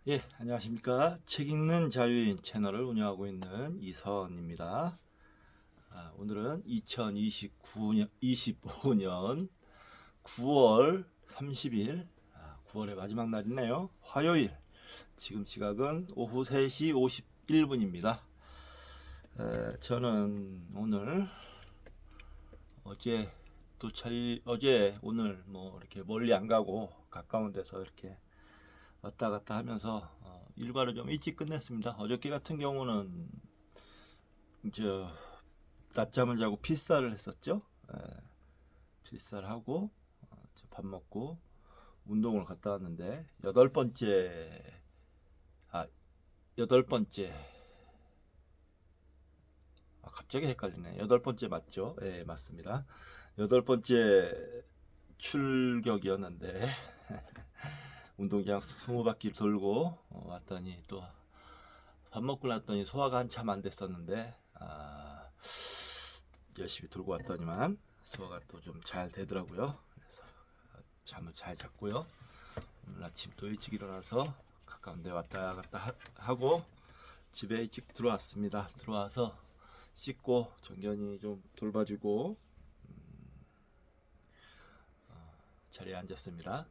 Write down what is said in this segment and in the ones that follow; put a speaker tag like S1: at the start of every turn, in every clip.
S1: 예, 안녕하십니까. 책 읽는 자유인 채널을 운영하고 있는 이선입니다. 오늘은 2029년, 25년 9월 30일, 9월의 마지막 날이네요. 화요일, 지금 시각은 오후 3시 51분입니다. 저는 오늘 어제 오늘 뭐 이렇게 멀리 안 가고 가까운 데서 이렇게 왔다 갔다 하면서 일과를 좀 일찍 끝냈습니다. 어저께 같은 경우는 이제 낮잠을 자고 필사를 했었죠. 예, 필사를 하고 밥 먹고 운동을 갔다 왔는데 여덟 번째 갑자기 헷갈리네. 여덟 번째 맞죠? 예, 맞습니다. 여덟 번째 출격이었는데 운동장 20바퀴 돌고 왔더니 또 밥 먹고 났더니 소화가 한참 안 됐었는데 열심히 돌고 왔더니만 소화가 또 좀 잘 되더라고요. 그래서 잠을 잘 잤고요. 오늘 아침 또 일찍 일어나서 가까운 데 왔다 갔다 하고 집에 일찍 들어왔습니다. 들어와서 씻고 정견이 좀 돌봐주고 자리에 앉았습니다.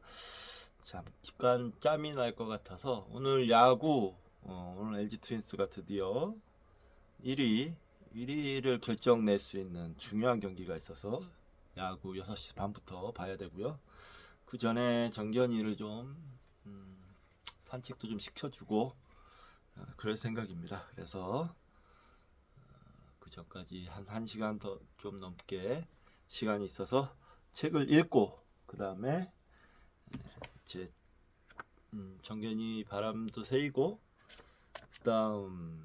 S1: 잠깐 짬이 날 것 같아서 오늘 야구 오늘 LG 트윈스가 드디어 1위를 결정낼 수 있는 중요한 경기가 있어서 야구 6시 반부터 봐야 되고요. 그 전에 정견이를 좀 산책도 좀 시켜주고 그럴 생각입니다. 그래서 그 전까지 한 1시간 더 좀 넘게 시간이 있어서 책을 읽고 그 다음에 제 정견이 바람도 새이고 그 다음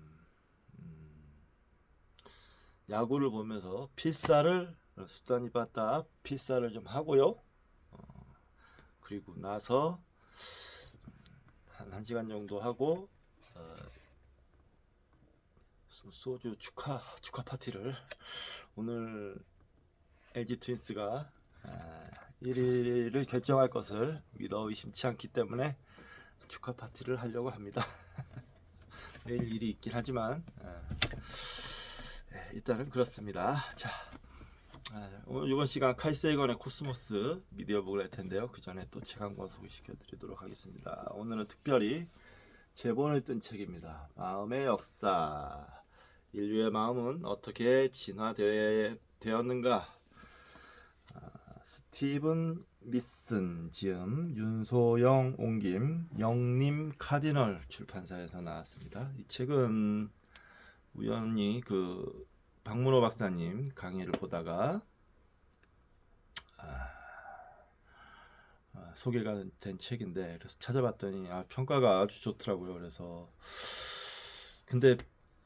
S1: 야구를 보면서 필사를 수단이 봤다 필사를 좀 하고요. 그리고 나서 한 1시간 정도 하고 소주 축하 파티를 오늘 LG 트윈스가 1위를 결정할 것을 믿어 의심치 않기 때문에 축하 파티를 하려고 합니다. 내일 일이 있긴 하지만 일단은 그렇습니다. 자, 오늘 이번 시간 카이세이건의 코스모스 미디어북을 할 텐데요. 그 전에 또 책 한 권 소개시켜 드리도록 하겠습니다. 오늘은 특별히 제본을 뜬 책입니다. 마음의 역사. 인류의 마음은 어떻게 진화되었는가? 스티븐 미슨 지음, 윤소영 옮김, 영림 카디널 출판사에서 나왔습니다. 이 책은 우연히 그 박문호 박사님 강의를 보다가 소개가 된 책인데 그래서 찾아봤더니 평가가 아주 좋더라고요. 그래서 근데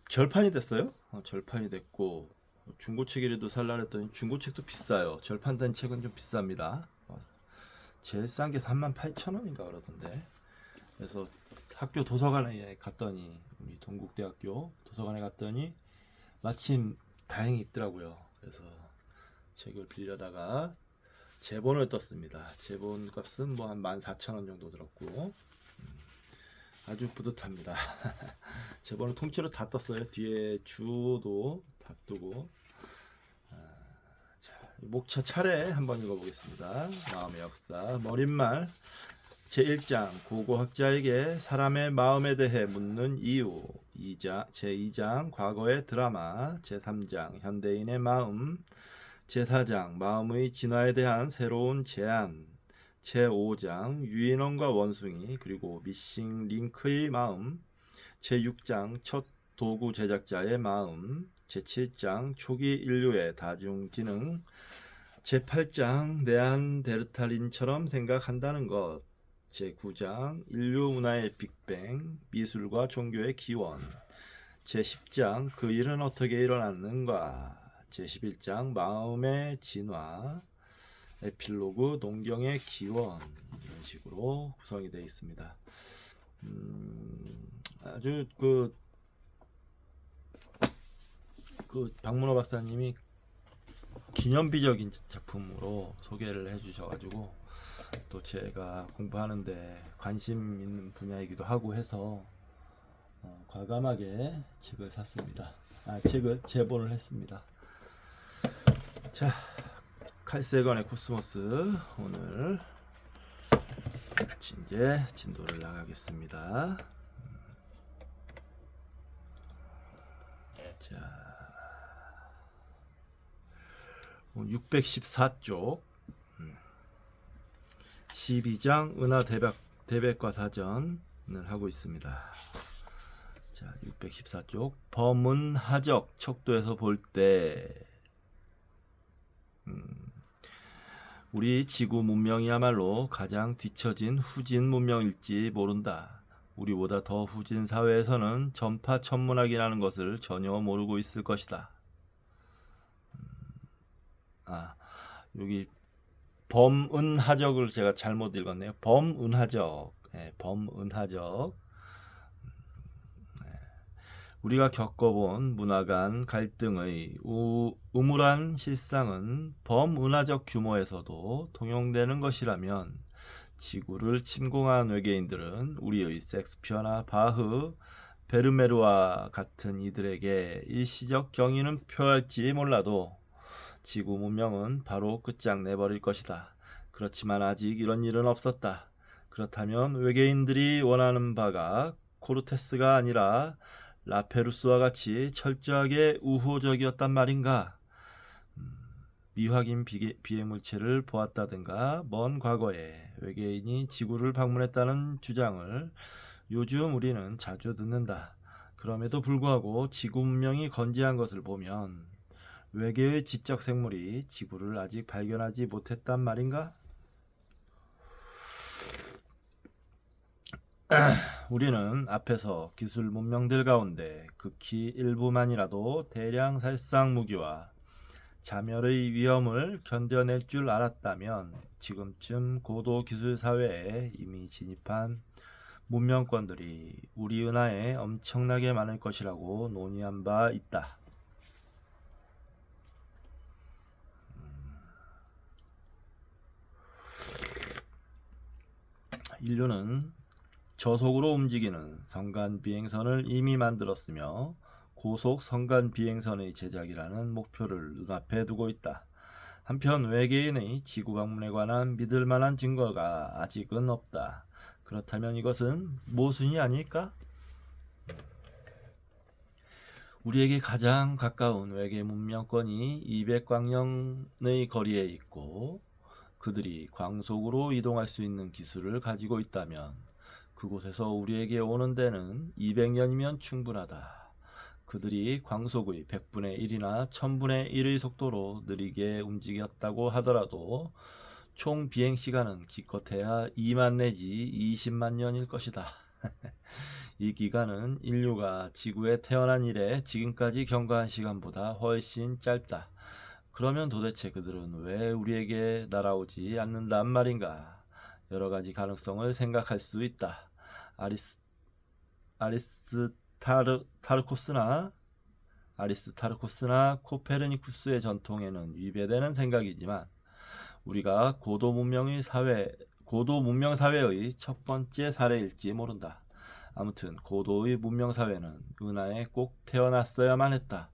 S1: 절판이 됐어요. 절판이 됐고 중고책이라도 살라 했더니 중고책도 비싸요. 절판된 책은 좀 비쌉니다. 제일 싼 게 38,000원인가 그러던데. 그래서 학교 도서관에 갔더니 우리 동국대학교 도서관에 갔더니 마침 다행히 있더라고요. 그래서 책을 빌려다가 제본을 떴습니다. 제본 값은 뭐 한 14,000원 정도 들었고 아주 뿌듯합니다. 제본을 통째로 다 떴어요. 뒤에 주도 다 뜨고 목차 차례 한번 읽어보겠습니다. 마음의 역사 머릿말 제1장 고고학자에게 사람의 마음에 대해 묻는 이유 제2장 과거의 드라마 제3장 현대인의 마음 제4장 마음의 진화에 대한 새로운 제안 제5장 유인원과 원숭이 그리고 미싱 링크의 마음 제6장 첫 도구 제작자의 마음 제7장 초기 인류의 다중지능 제8장 네안데르탈인처럼 생각한다는 것 제9장 인류 문화의 빅뱅 미술과 종교의 기원 제10장 그 일은 어떻게 일어났는가 제11장 마음의 진화 에필로그 농경의 기원 이런 식으로 구성이 되어 있습니다. 아주 그 박문호 박사님이 기념비적인 작품으로 소개를 해주셔가지고 또 제가 공부하는데 관심 있는 분야이기도 하고 해서 과감하게 책을 샀습니다. 책을 제본을 했습니다. 자, 칼세건의 코스모스 오늘 이제 진도를 나가겠습니다. 자, 614쪽 12장 은하 대백과 사전을 하고 있습니다. 자, 614쪽 범은하적 척도에서 볼 때 우리 지구 문명이야말로 가장 뒤처진 후진 문명일지 모른다. 우리보다 더 후진 사회에서는 전파천문학이라는 것을 전혀 모르고 있을 것이다. 여기 범은하적을 제가 잘못 읽었네요. 범은하적. 범은하적. 우리가 겪어본 문화 간 갈등의 우물한 실상은 범은하적 규모에서도 통용되는 것이라면 지구를 침공한 외계인들은 우리의 섹스피어나 바흐, 베르메르와 같은 이들에게 일시적 경의는 표할지 몰라도 지구 문명은 바로 끝장내버릴 것이다. 그렇지만 아직 이런 일은 없었다. 그렇다면 외계인들이 원하는 바가 코르테스가 아니라 라페루스와 같이 철저하게 우호적이었단 말인가? 미확인 비행물체를 보았다든가 먼 과거에 외계인이 지구를 방문했다는 주장을 요즘 우리는 자주 듣는다. 그럼에도 불구하고 지구 문명이 건재한 것을 보면 외계의 지적 생물이 지구를 아직 발견하지 못했단 말인가? 우리는 앞에서 기술 문명들 가운데 극히 일부만이라도 대량 살상 무기와 자멸의 위험을 견뎌낼 줄 알았다면 지금쯤 고도 기술 사회에 이미 진입한 문명권들이 우리 은하에 엄청나게 많을 것이라고 논의한 바 있다. 인류는 저속으로 움직이는 성간 비행선을 이미 만들었으며 고속 성간 비행선의 제작이라는 목표를 눈앞에 두고 있다. 한편 외계인의 지구 방문에 관한 믿을 만한 증거가 아직은 없다. 그렇다면 이것은 모순이 아닐까? 우리에게 가장 가까운 외계 문명권이 200광년의 거리에 있고 그들이 광속으로 이동할 수 있는 기술을 가지고 있다면 그곳에서 우리에게 오는 데는 200년이면 충분하다. 그들이 광속의 100분의 1이나 1000분의 1의 속도로 느리게 움직였다고 하더라도 총 비행 시간은 기껏해야 2만 내지 20만 년일 것이다. 이 기간은 인류가 지구에 태어난 이래 지금까지 경과한 시간보다 훨씬 짧다. 그러면 도대체 그들은 왜 우리에게 날아오지 않는단 말인가? 여러 가지 가능성을 생각할 수 있다. 아리스타르코스나 코페르니쿠스의 전통에는 위배되는 생각이지만 우리가 고도 문명 사회의 첫 번째 사례일지 모른다. 아무튼 고도의 문명 사회는 은하에 꼭 태어났어야만 했다.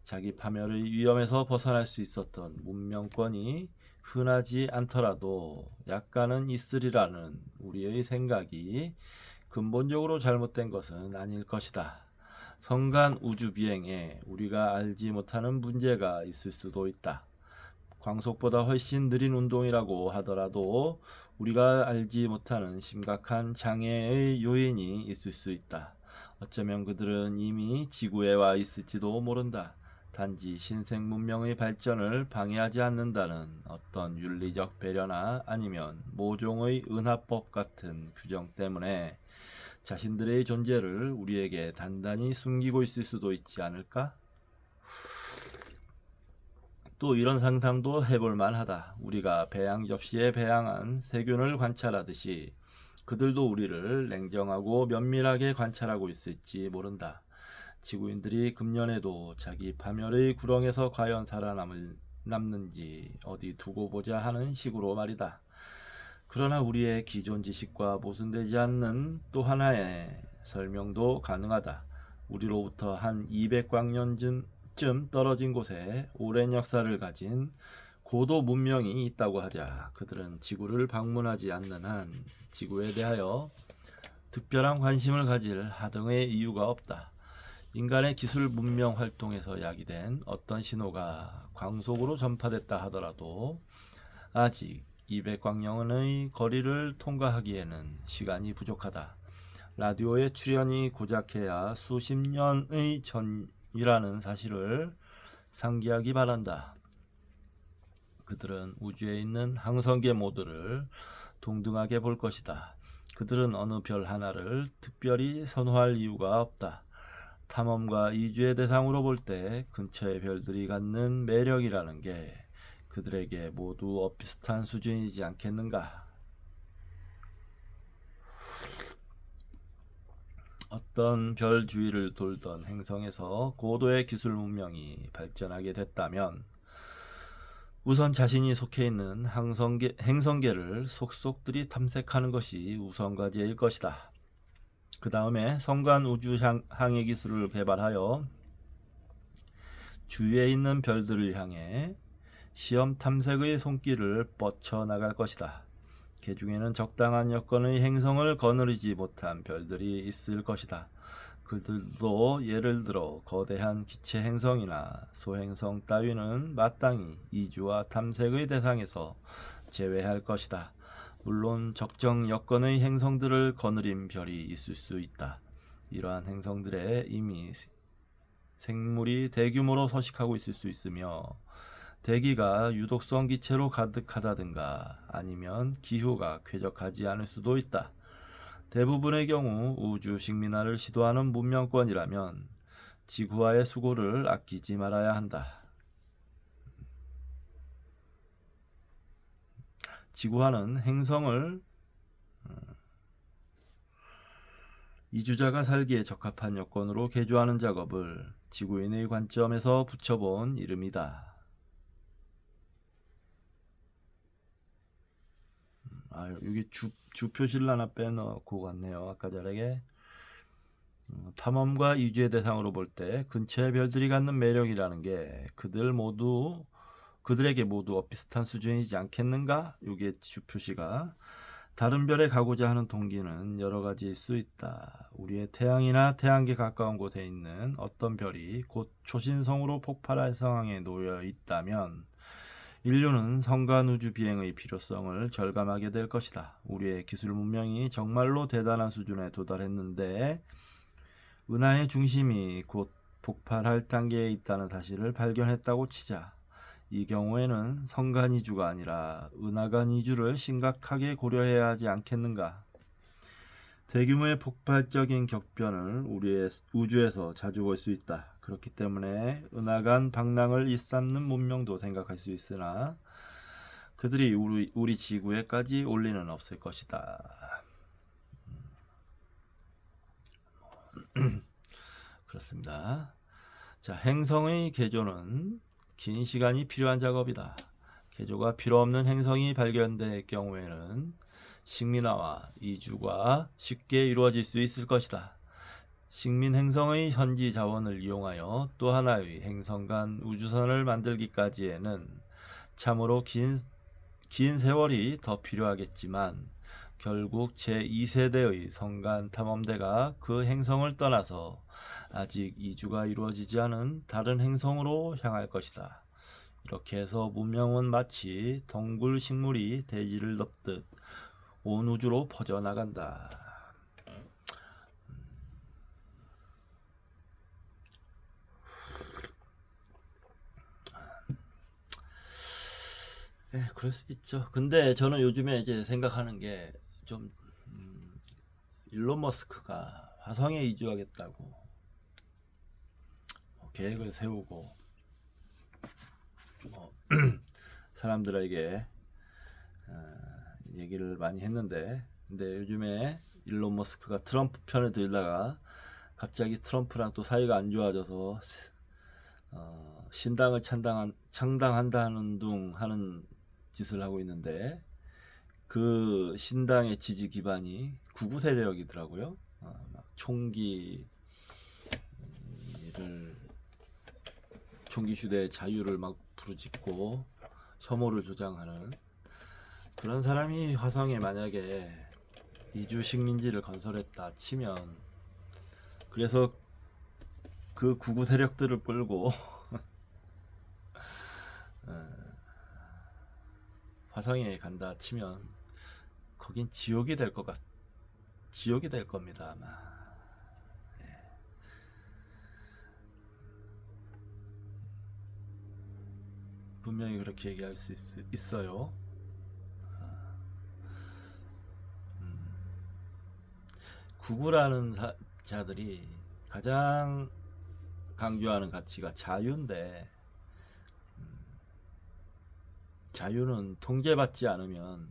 S1: 자기 파멸의 위험에서 벗어날 수 있었던 문명권이 흔하지 않더라도 약간은 있으리라는 우리의 생각이 근본적으로 잘못된 것은 아닐 것이다. 성간 우주 비행에 우리가 알지 못하는 문제가 있을 수도 있다. 광속보다 훨씬 느린 운동이라고 하더라도 우리가 알지 못하는 심각한 장애의 요인이 있을 수 있다. 어쩌면 그들은 이미 지구에 와 있을지도 모른다. 단지 신생 문명의 발전을 방해하지 않는다는 어떤 윤리적 배려나 아니면 모종의 은하법 같은 규정 때문에 자신들의 존재를 우리에게 단단히 숨기고 있을 수도 있지 않을까? 또 이런 상상도 해볼 만하다. 우리가 배양 접시에 배양한 세균을 관찰하듯이 그들도 우리를 냉정하고 면밀하게 관찰하고 있을지 모른다. 지구인들이 금년에도 자기 파멸의 구렁에서 과연 살아남는지 어디 두고 보자 하는 식으로 말이다. 그러나 우리의 기존 지식과 모순되지 않는 또 하나의 설명도 가능하다. 우리로부터 한 200광년쯤 떨어진 곳에 오랜 역사를 가진 고도 문명이 있다고 하자. 그들은 지구를 방문하지 않는 한 지구에 대하여 특별한 관심을 가질 하등의 이유가 없다. 인간의 기술 문명 활동에서 야기된 어떤 신호가 광속으로 전파됐다 하더라도 아직 200광년의 거리를 통과하기에는 시간이 부족하다. 라디오의 출현이 고작해야 수십 년의 전이라는 사실을 상기하기 바란다. 그들은 우주에 있는 항성계 모두를 동등하게 볼 것이다. 그들은 어느 별 하나를 특별히 선호할 이유가 없다. 탐험과 이주의 대상으로 볼 때 근처의 별들이 갖는 매력이라는 게 그들에게 모두 엇비슷한 수준이지 않겠는가? 어떤 별 주위를 돌던 행성에서 고도의 기술 문명이 발전하게 됐다면 우선 자신이 속해 있는 행성계를 속속들이 탐색하는 것이 우선 과제일 것이다. 그 다음에 성간 우주 항해 기술을 개발하여 주위에 있는 별들을 향해 시험 탐색의 손길을 뻗쳐나갈 것이다. 그 중에는 적당한 여건의 행성을 거느리지 못한 별들이 있을 것이다. 그들도 예를 들어 거대한 기체 행성이나 소행성 따위는 마땅히 이주와 탐색의 대상에서 제외할 것이다. 물론 적정 여건의 행성들을 거느린 별이 있을 수 있다. 이러한 행성들에 이미 생물이 대규모로 서식하고 있을 수 있으며 대기가 유독성 기체로 가득하다든가 아니면 기후가 쾌적하지 않을 수도 있다. 대부분의 경우 우주 식민화를 시도하는 문명권이라면 지구와의 수고를 아끼지 말아야 한다. 지구화는 행성을 이주자가 살기에 적합한 여건으로 개조하는 작업을 지구인의 관점에서 붙여본 이름이다. 여기 주 표시를 하나 빼놓고 갔네요. 아까 전에 탐험과 이주의 대상으로 볼 때 근처의 별들이 갖는 매력이라는 게 그들에게 모두 비슷한 수준이지 않겠는가? 이게 주 표시가 다른 별에 가고자 하는 동기는 여러 가지일 수 있다. 우리의 태양이나 태양계 가까운 곳에 있는 어떤 별이 곧 초신성으로 폭발할 상황에 놓여 있다면 인류는 성간 우주 비행의 필요성을 절감하게 될 것이다. 우리의 기술 문명이 정말로 대단한 수준에 도달했는데 은하의 중심이 곧 폭발할 단계에 있다는 사실을 발견했다고 치자. 이 경우에는 성간 이주가 아니라 은하간 이주를 심각하게 고려해야 하지 않겠는가? 대규모의 폭발적인 격변을 우리의 우주에서 자주 볼 수 있다. 그렇기 때문에 은하간 방랑을 일삼는 문명도 생각할 수 있으나 그들이 우리 지구에까지 올 리는 없을 것이다. 그렇습니다. 자, 행성의 개조는 긴 시간이 필요한 작업이다. 개조가 필요 없는 행성이 발견될 경우에는 식민화와 이주가 쉽게 이루어질 수 있을 것이다. 식민 행성의 현지 자원을 이용하여 또 하나의 행성 간 우주선을 만들기까지에는 참으로 긴 세월이 더 필요하겠지만 결국 제2세대의 성간 탐험대가 그 행성을 떠나서 아직 이주가 이루어지지 않은 다른 행성으로 향할 것이다. 이렇게 해서 문명은 마치 덩굴 식물이 대지를 덮듯 온 우주로 퍼져나간다. 네, 그럴 수 있죠. 근데 저는 요즘에 이제 생각하는 게 좀 일론 머스크가 화성에 이주하겠다고 계획을 세우고 사람들에게 얘기를 많이 했는데, 근데 요즘에 일론 머스크가 트럼프 편을 들다가 갑자기 트럼프랑 또 사이가 안 좋아져서 신당을 창당한다는 둥 하는 짓을 하고 있는데, 그 신당의 지지 기반이 구구 세력이더라고요. 막 총기 휴대의 자유를 막 부르짖고 혐오를 조장하는 그런 사람이 화성에 만약에 이주 식민지를 건설했다 치면, 그래서 그 구구 세력들을 끌고 화성에 간다 치면 거긴 지옥이 될 겁니다 아마. 분명히 그렇게 얘기할 수 있어요. 구구라는 자들이 가장 강조하는 가치가 자유인데, 자유는 통제받지 않으면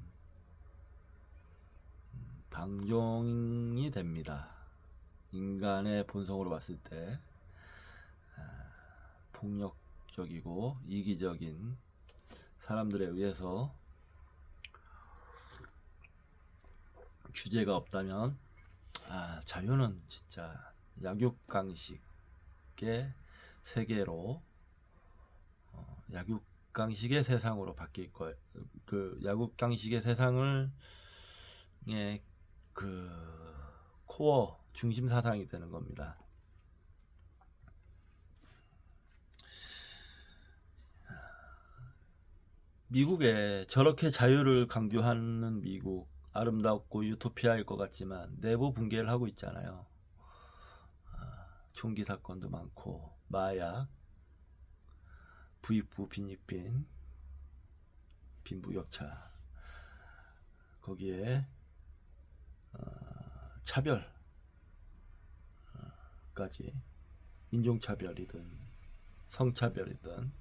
S1: 방종이 됩니다. 인간의 본성으로 봤을 때 폭력적이고 이기적인 사람들에 의해서 규제가 없다면 자유는 진짜 약육강식의 세계로, 약육강식의 세상으로 바뀔 거예요. 그 약육강식의 세상을 그 코어 중심 사상이 되는 겁니다. 미국에 저렇게 자유를 강조하는 미국, 아름답고 유토피아일 것 같지만 내부 붕괴를 하고 있잖아요. 총기 사건도 많고, 마약, 부익부 빈익빈, 빈부격차, 거기에 차별까지, 인종차별이든 성차별이든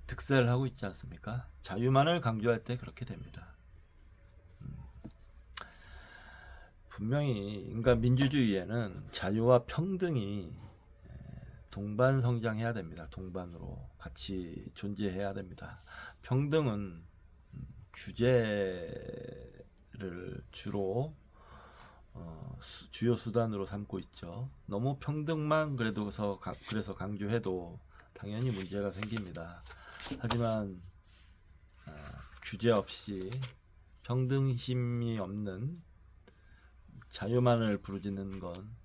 S1: 득세를 하고 있지 않습니까? 자유만을 강조할 때 그렇게 됩니다. 분명히 인간 민주주의에는 자유와 평등이 동반 성장해야 됩니다. 동반으로 같이 존재해야 됩니다. 평등은 규제를 주로 주요 수단으로 삼고 있죠. 너무 평등만 그래서 강조해도 당연히 문제가 생깁니다. 하지만 규제 없이 평등심이 없는 자유만을 부르짖는 건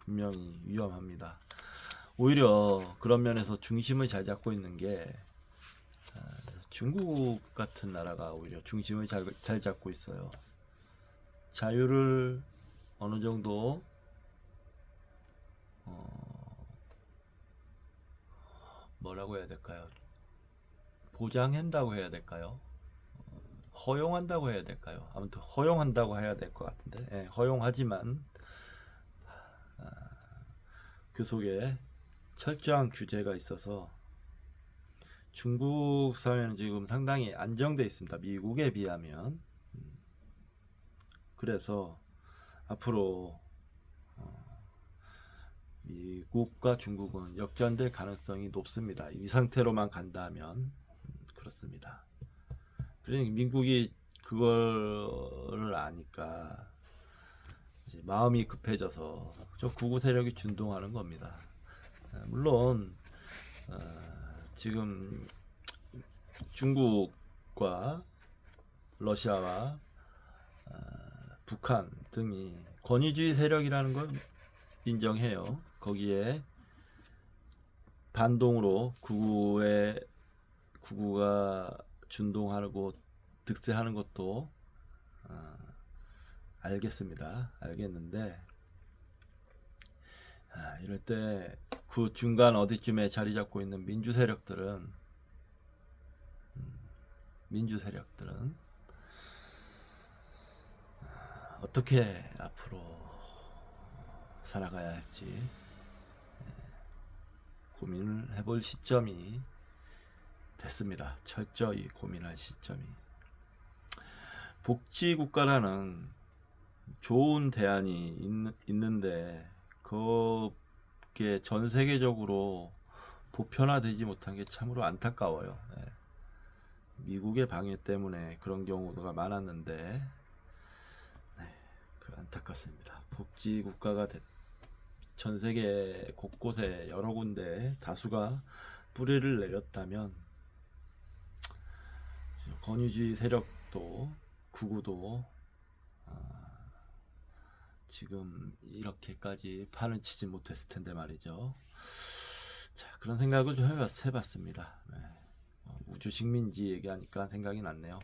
S1: 분명히 위험합니다. 오히려 그런 면에서 중심을 잘 잡고 있는 게 중국 같은 나라가 오히려 중심을 잘 잡고 있어요. 자유를 어느 정도 뭐라고 해야 될까요? 보장한다고 해야 될까요? 허용한다고 해야 될까요? 아무튼 허용한다고 해야 될 것 같은데, 허용하지만 그 속에 철저한 규제가 있어서 중국 사회는 지금 상당히 안정돼 있습니다. 미국에 비하면. 그래서 앞으로 미국과 중국은 역전될 가능성이 높습니다. 이 상태로만 간다면 그렇습니다. 그러니까 미국이 그걸 아니까 이제 마음이 급해져서 저 구구 세력이 준동하는 겁니다. 물론 지금 중국과 러시아와 북한 등이 권위주의 세력이라는 걸 인정해요. 거기에 반동으로 구구가 준동하고 득세하는 것도 알겠는데, 이럴 때 그 중간 어디쯤에 자리 잡고 있는 민주 세력들은 어떻게 앞으로 살아가야 할지 고민을 해볼 시점이 됐습니다. 철저히 고민할 시점이. 복지국가라는 좋은 대안이 있는데 그게 전 세계적으로 보편화되지 못한 게 참으로 안타까워요. 미국의 방해 때문에 그런 경우가 많았는데 안타깝습니다. 복지 국가가 전 세계 곳곳에 여러 군데 다수가 뿌리를 내렸다면 권위주의 세력도 극우도 지금 이렇게까지 판을 치지 못했을 텐데 말이죠. 자, 그런 생각을 좀 해봤습니다. 네. 우주 식민지 얘기하니까 생각이 났네요.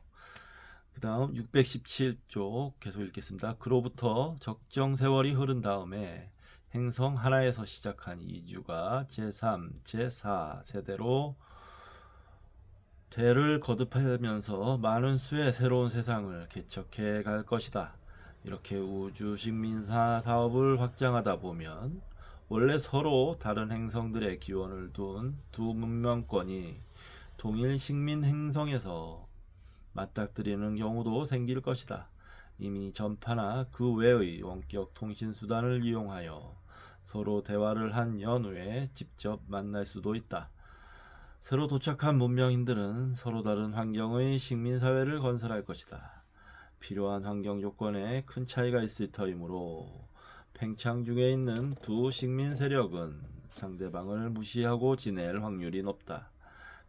S1: 그 다음 617쪽 계속 읽겠습니다. 그로부터 적정 세월이 흐른 다음에 행성 하나에서 시작한 이주가 제3, 제4 세대로 대를 거듭하면서 많은 수의 새로운 세상을 개척해 갈 것이다. 이렇게 우주 식민사 사업을 확장하다 보면 원래 서로 다른 행성들의 기원을 둔 두 문명권이 동일 식민 행성에서 맞닥뜨리는 경우도 생길 것이다. 이미 전파나 그 외의 원격 통신 수단을 이용하여 서로 대화를 한 연후에 직접 만날 수도 있다. 새로 도착한 문명인들은 서로 다른 환경의 식민사회를 건설할 것이다. 필요한 환경 조건에 큰 차이가 있을 터이므로 팽창 중에 있는 두 식민 세력은 상대방을 무시하고 지낼 확률이 높다.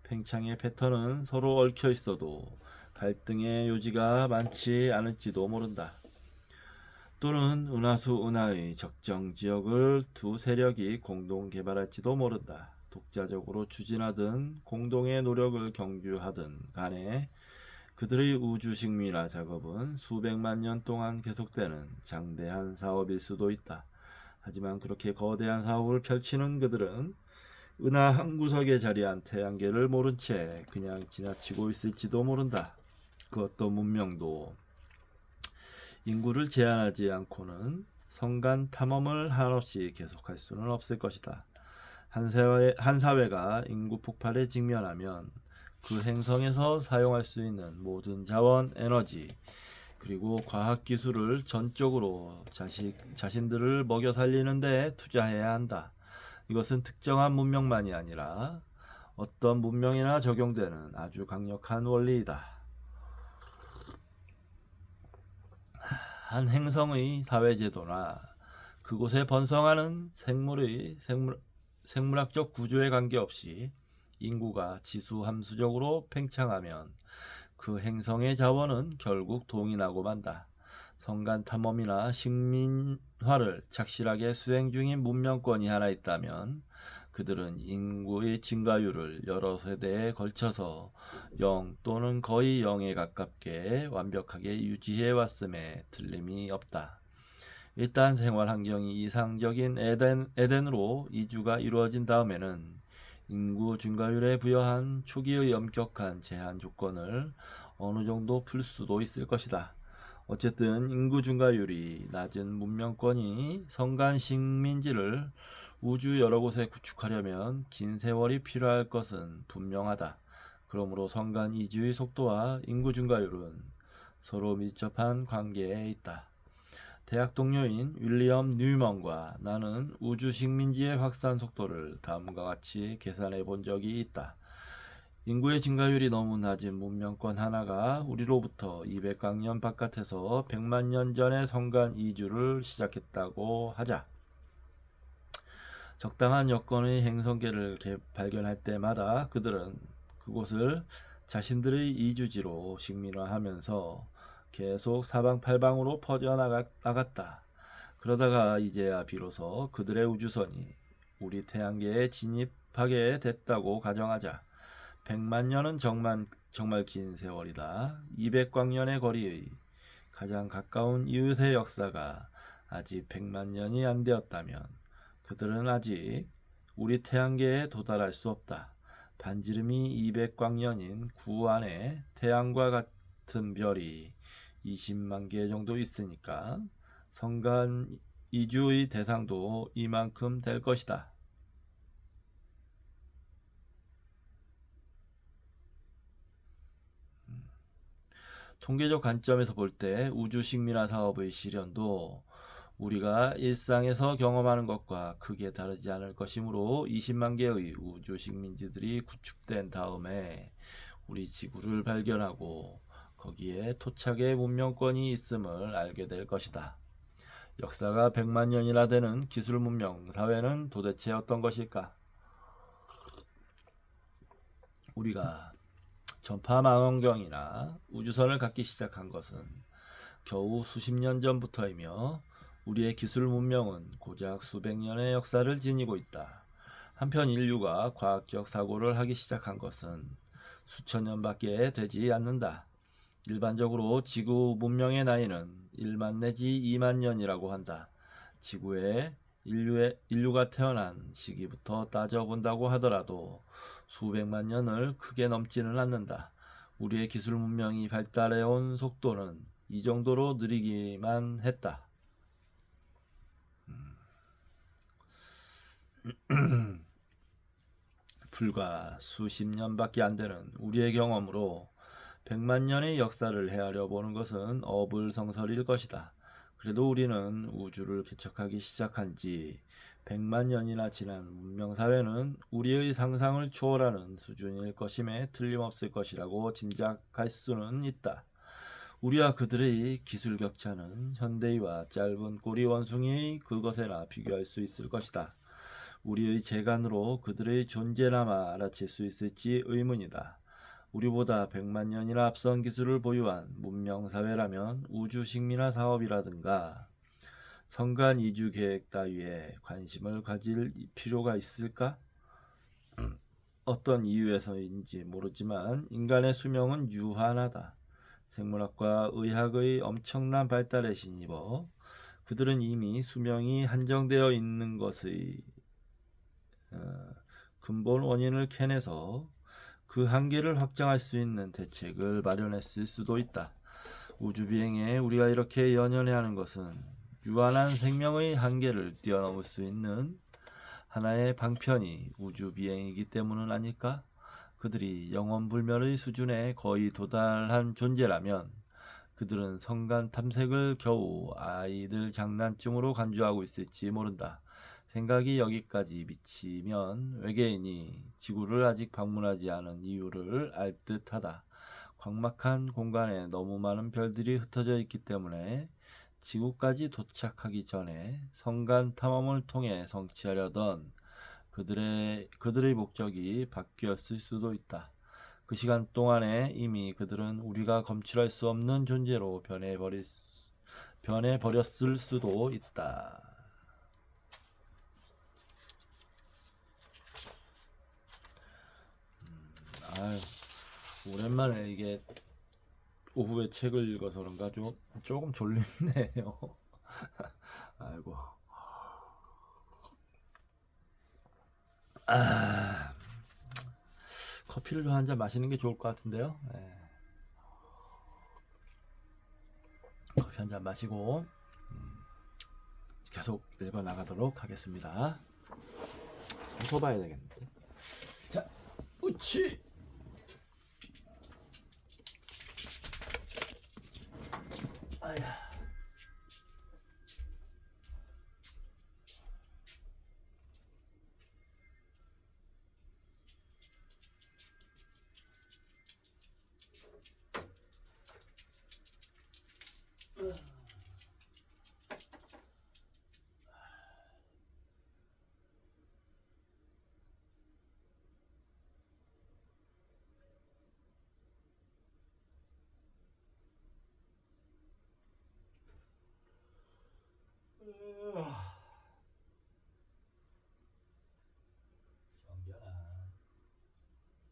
S1: 팽창의 패턴은 서로 얽혀 있어도 갈등의 요지가 많지 않을지도 모른다. 또는 은하수 은하의 적정 지역을 두 세력이 공동 개발할지도 모른다. 독자적으로 추진하든 공동의 노력을 경주하든 간에 그들의 우주 식민화 작업은 수백만 년 동안 계속되는 장대한 사업일 수도 있다. 하지만 그렇게 거대한 사업을 펼치는 그들은 은하 한 구석에 자리한 태양계를 모른 채 그냥 지나치고 있을지도 모른다. 그 어떤 문명도 인구를 제한하지 않고는 성간 탐험을 한없이 계속할 수는 없을 것이다. 한 사회가 인구 폭발에 직면하면 그 행성에서 사용할 수 있는 모든 자원, 에너지, 그리고 과학 기술을 전적으로 자신들을 먹여 살리는 데 투자해야 한다. 이것은 특정한 문명만이 아니라 어떤 문명이나 적용되는 아주 강력한 원리이다. 한 행성의 사회제도나 그곳에 번성하는 생물학적 구조에 관계없이 인구가 지수함수적으로 팽창하면 그 행성의 자원은 결국 동인하고 만다. 성간 탐험이나 식민화를 착실하게 수행 중인 문명권이 하나 있다면 그들은 인구의 증가율을 여러 세대에 걸쳐서 0 또는 거의 0에 가깝게 완벽하게 유지해 왔음에 틀림이 없다. 일단 생활 환경이 이상적인 에덴으로 이주가 이루어진 다음에는 인구 증가율에 부여한 초기의 엄격한 제한 조건을 어느 정도 풀 수도 있을 것이다. 어쨌든 인구 증가율이 낮은 문명권이 성간 식민지를 우주 여러 곳에 구축하려면 긴 세월이 필요할 것은 분명하다. 그러므로 성간 이주의 속도와 인구 증가율은 서로 밀접한 관계에 있다. 대학 동료인 윌리엄 뉴먼과 나는 우주 식민지의 확산 속도를 다음과 같이 계산해 본 적이 있다. 인구의 증가율이 너무 낮은 문명권 하나가 우리로부터 200광년 바깥에서 100만 년 전에 성간 이주를 시작했다고 하자. 적당한 여건의 행성계를 발견할 때마다 그들은 그곳을 자신들의 이주지로 식민화하면서 계속 사방팔방으로 퍼져나갔다. 그러다가 이제야 비로소 그들의 우주선이 우리 태양계에 진입하게 됐다고 가정하자. 100만 년은 정말 긴 세월이다. 200광년의 거리의 가장 가까운 이웃의 역사가 아직 100만 년이 안 되었다면 그들은 아직 우리 태양계에 도달할 수 없다. 반지름이 200광년인 구 안에 태양과 같은 별이 20만 개 정도 있으니까 성간 이주의 대상도 이만큼 될 것이다. 통계적 관점에서 볼 때 우주 식민화 사업의 실현도 우리가 일상에서 경험하는 것과 크게 다르지 않을 것이므로 20만 개의 우주 식민지들이 구축된 다음에 우리 지구를 발견하고 거기에 토착의 문명권이 있음을 알게 될 것이다. 역사가 100만 년이나 되는 기술 문명 사회는 도대체 어떤 것일까? 우리가 전파 망원경이나 우주선을 갖기 시작한 것은 겨우 수십 년 전부터이며 우리의 기술 문명은 고작 수백 년의 역사를 지니고 있다. 한편 인류가 과학적 사고를 하기 시작한 것은 수천 년밖에 되지 않는다. 일반적으로 지구 문명의 나이는 1만 내지 2만 년이라고 한다. 지구에 인류가 태어난 시기부터 따져본다고 하더라도 수백만 년을 크게 넘지는 않는다. 우리의 기술 문명이 발달해온 속도는 이 정도로 느리기만 했다. 불과 수십 년밖에 안 되는 우리의 경험으로 100만 년의 역사를 헤아려 보는 것은 어불성설일 것이다. 그래도 우리는 우주를 개척하기 시작한 지 100만 년이나 지난 문명사회는 우리의 상상을 초월하는 수준일 것임에 틀림없을 것이라고 짐작할 수는 있다. 우리와 그들의 기술 격차는 현대의와 짧은 꼬리 원숭이의 그것에나 비교할 수 있을 것이다. 우리의 재간으로 그들의 존재나마 알아챌 수 있을지 의문이다. 우리보다 100만 년이나 앞선 기술을 보유한 문명사회라면 우주 식민화 사업이라든가 성간 이주 계획 따위에 관심을 가질 필요가 있을까? 어떤 이유에서인지 모르지만 인간의 수명은 유한하다. 생물학과 의학의 엄청난 발달에 힘입어 그들은 이미 수명이 한정되어 있는 것의 근본 원인을 캐내서 그 한계를 확장할 수 있는 대책을 마련했을 수도 있다. 우주비행에 우리가 이렇게 연연해 하는 것은 유한한 생명의 한계를 뛰어넘을 수 있는 하나의 방편이 우주비행이기 때문은 아닐까? 그들이 영원불멸의 수준에 거의 도달한 존재라면 그들은 성간 탐색을 겨우 아이들 장난쯤으로 간주하고 있을지 모른다. 생각이 여기까지 미치면 외계인이 지구를 아직 방문하지 않은 이유를 알 듯하다. 광막한 공간에 너무 많은 별들이 흩어져 있기 때문에 지구까지 도착하기 전에 성간 탐험을 통해 성취하려던 그들의 목적이 바뀌었을 수도 있다. 그 시간 동안에 이미 그들은 우리가 검출할 수 없는 존재로 변해버렸을 수도 있다. 아유, 오랜만에 이게 오후에 책을 읽어서 그런가 조금 졸립네요. 아이고. 아, 커피를 좀 한 잔 마시는 게 좋을 것 같은데요. 네. 커피 한 잔 마시고 계속 읽어 나가도록 하겠습니다. 서서 봐야 되겠는데. 자, 우치. 아야.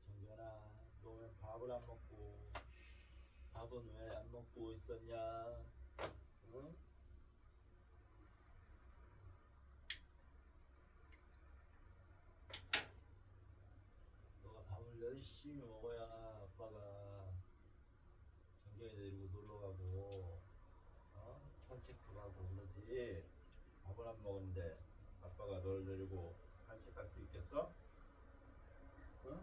S1: 정변아, 너 왜 밥을 안 먹고 밥은 왜 안 먹고 있었냐? 응? 너가 밥을 열심히 먹어야 아빠가 정경이 데리고 놀러 가고 산책도 가고 그러지. 밥을 안 먹었는데 아빠가 널 데리고 산책할 수 있겠어? 응?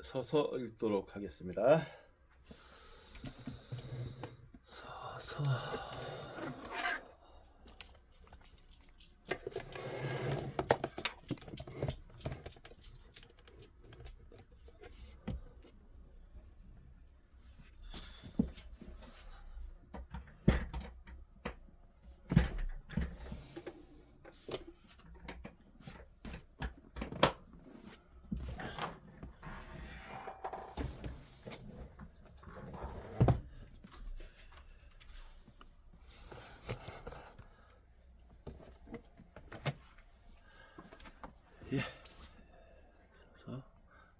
S1: 서서 읽도록 하겠습니다. 서서. 예. 그래서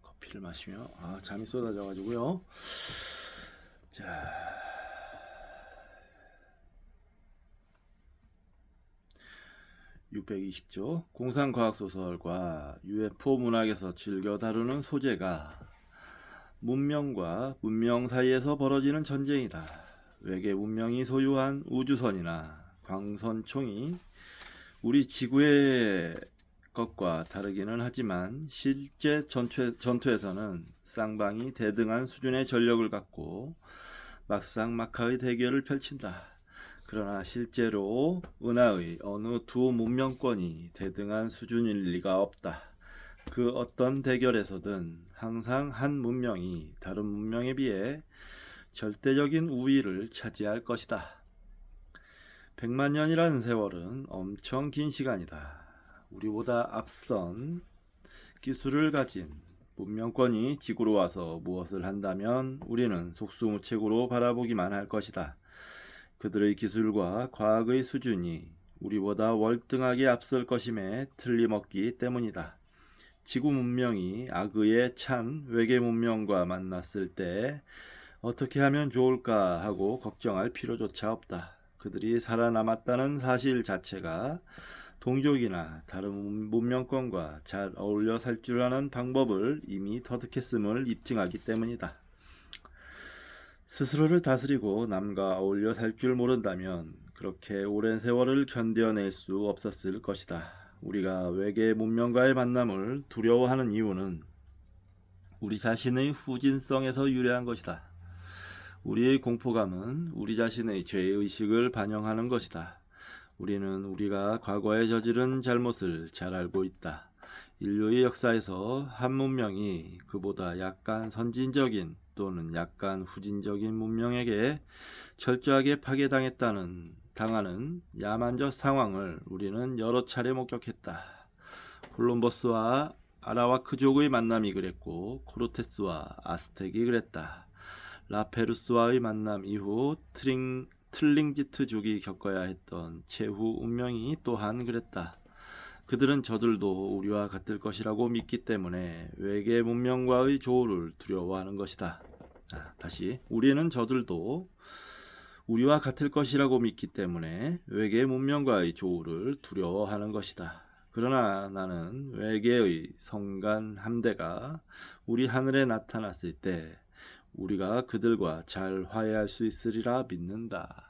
S1: 커피를 마시며 잠이 쏟아져 가지고요. 자. 620조 공상과학소설과 UFO 문학에서 즐겨 다루는 소재가 문명과 문명 사이에서 벌어지는 전쟁이다. 외계 문명이 소유한 우주선이나 광선총이 우리 지구의 것과 다르기는 하지만 실제 전투에서는 쌍방이 대등한 수준의 전력을 갖고 막상막하의 대결을 펼친다. 그러나 실제로 은하의 어느 두 문명권이 대등한 수준일 리가 없다. 그 어떤 대결에서든 항상 한 문명이 다른 문명에 비해 절대적인 우위를 차지할 것이다. 100만 년이라는 세월은 엄청 긴 시간이다. 우리보다 앞선 기술을 가진 문명권이 지구로 와서 무엇을 한다면 우리는 속수무책으로 바라보기만 할 것이다. 그들의 기술과 과학의 수준이 우리보다 월등하게 앞설 것임에 틀림없기 때문이다. 지구 문명이 악의에 찬 외계 문명과 만났을 때 어떻게 하면 좋을까 하고 걱정할 필요조차 없다. 그들이 살아남았다는 사실 자체가 동족이나 다른 문명권과 잘 어울려 살 줄 아는 방법을 이미 터득했음을 입증하기 때문이다. 스스로를 다스리고 남과 어울려 살 줄 모른다면 그렇게 오랜 세월을 견뎌낼 수 없었을 것이다. 우리가 외계 문명과의 만남을 두려워하는 이유는 우리 자신의 후진성에서 유래한 것이다. 우리의 공포감은 우리 자신의 죄의식을 반영하는 것이다. 우리는 우리가 과거에 저지른 잘못을 잘 알고 있다. 인류의 역사에서 한 문명이 그보다 약간 선진적인 또는 약간 후진적인 문명에게 철저하게 파괴당하는 야만적 상황을 우리는 여러 차례 목격했다. 콜럼버스와 아라와크족의 만남이 그랬고 코르테스와 아스텍이 그랬다. 라페루스와의 만남 이후 틀링지트족이 겪어야 했던 최후 운명이 또한 그랬다. 그들은 저들도 우리와 같을 것이라고 믿기 때문에 외계 문명과의 조우를 두려워하는 것이다. 다시 우리는 저들도 우리와 같을 것이라고 믿기 때문에 외계 문명과의 조우를 두려워하는 것이다. 그러나 나는 외계의 성간 함대가 우리 하늘에 나타났을 때 우리가 그들과 잘 화해할 수 있으리라 믿는다.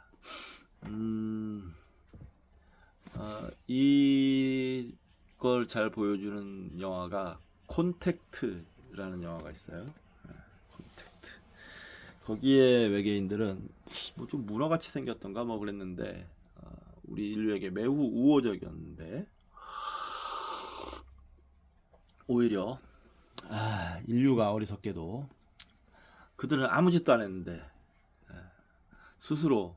S1: 이걸 잘 보여주는 영화가 콘택트라는 영화가 있어요. 콘택트. 거기에 외계인들은 뭐 좀 문어같이 생겼던가 뭐 그랬는데 우리 인류에게 매우 우호적이었는데 오히려 인류가 어리석게도 그들은 아무 짓도 안 했는데 스스로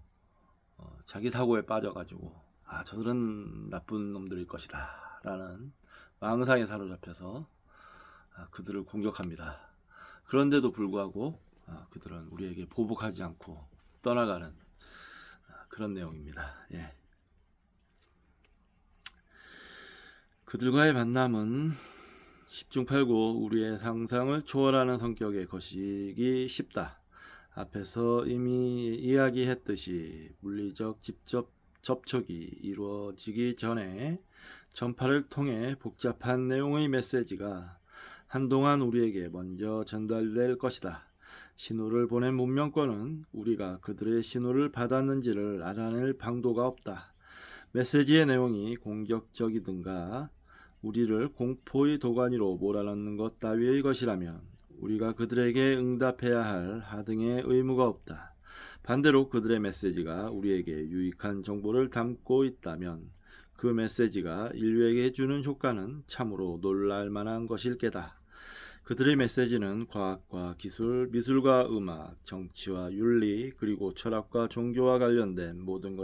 S1: 자기 사고에 빠져가지고 저들은 나쁜 놈들일 것이다 라는 망상에 사로잡혀서 그들을 공격합니다. 그런데도 불구하고 그들은 우리에게 보복하지 않고 떠나가는 그런 내용입니다. 예. 그들과의 만남은 10중 8구 우리의 상상을 초월하는 성격의 것이기 쉽다. 앞에서 이미 이야기했듯이 물리적 접촉이 이루어지기 전에 전파를 통해 복잡한 내용의 메시지가 한동안 우리에게 먼저 전달될 것이다. 신호를 보낸 문명권은 우리가 그들의 신호를 받았는지를 알아낼 방도가 없다. 메시지의 내용이 공격적이든가 우리를 공포의 도가니로 몰아넣는 것 따위의 것이라면 우리가 그들에게 응답해야 할 하등의 의무가 없다. 반대로 그들의 메시지가 우리에게 유익한 정보를 담고 있다면 그 메시지가 인류에게 주는 효과는 참으로 놀랄 만한 것일 게다. 그들의 메시지는 과학과 기술, 미술과 음악, 정치와 윤리, 그리고 철학과 종교와 관련된 모든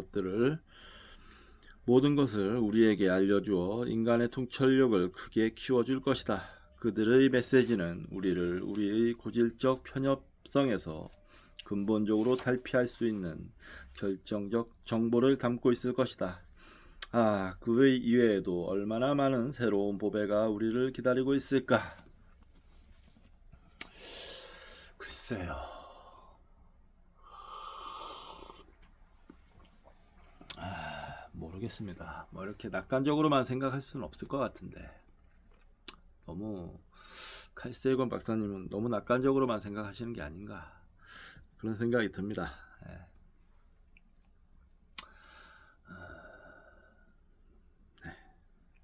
S1: 것을 우리에게 알려주어 인간의 통찰력을 크게 키워줄 것이다. 그들의 메시지는 우리를 우리의 고질적 편협성에서 근본적으로 탈피할 수 있는 결정적 정보를 담고 있을 것이다. 그 이외에도 얼마나 많은 새로운 보배가 우리를 기다리고 있을까? 글쎄요. 모르겠습니다. 뭐 이렇게 낙관적으로만 생각할 수는 없을 것 같은데 너무 칼세이건 박사님은 너무 낙관적으로만 생각하시는 게 아닌가 그런 생각이 듭니다.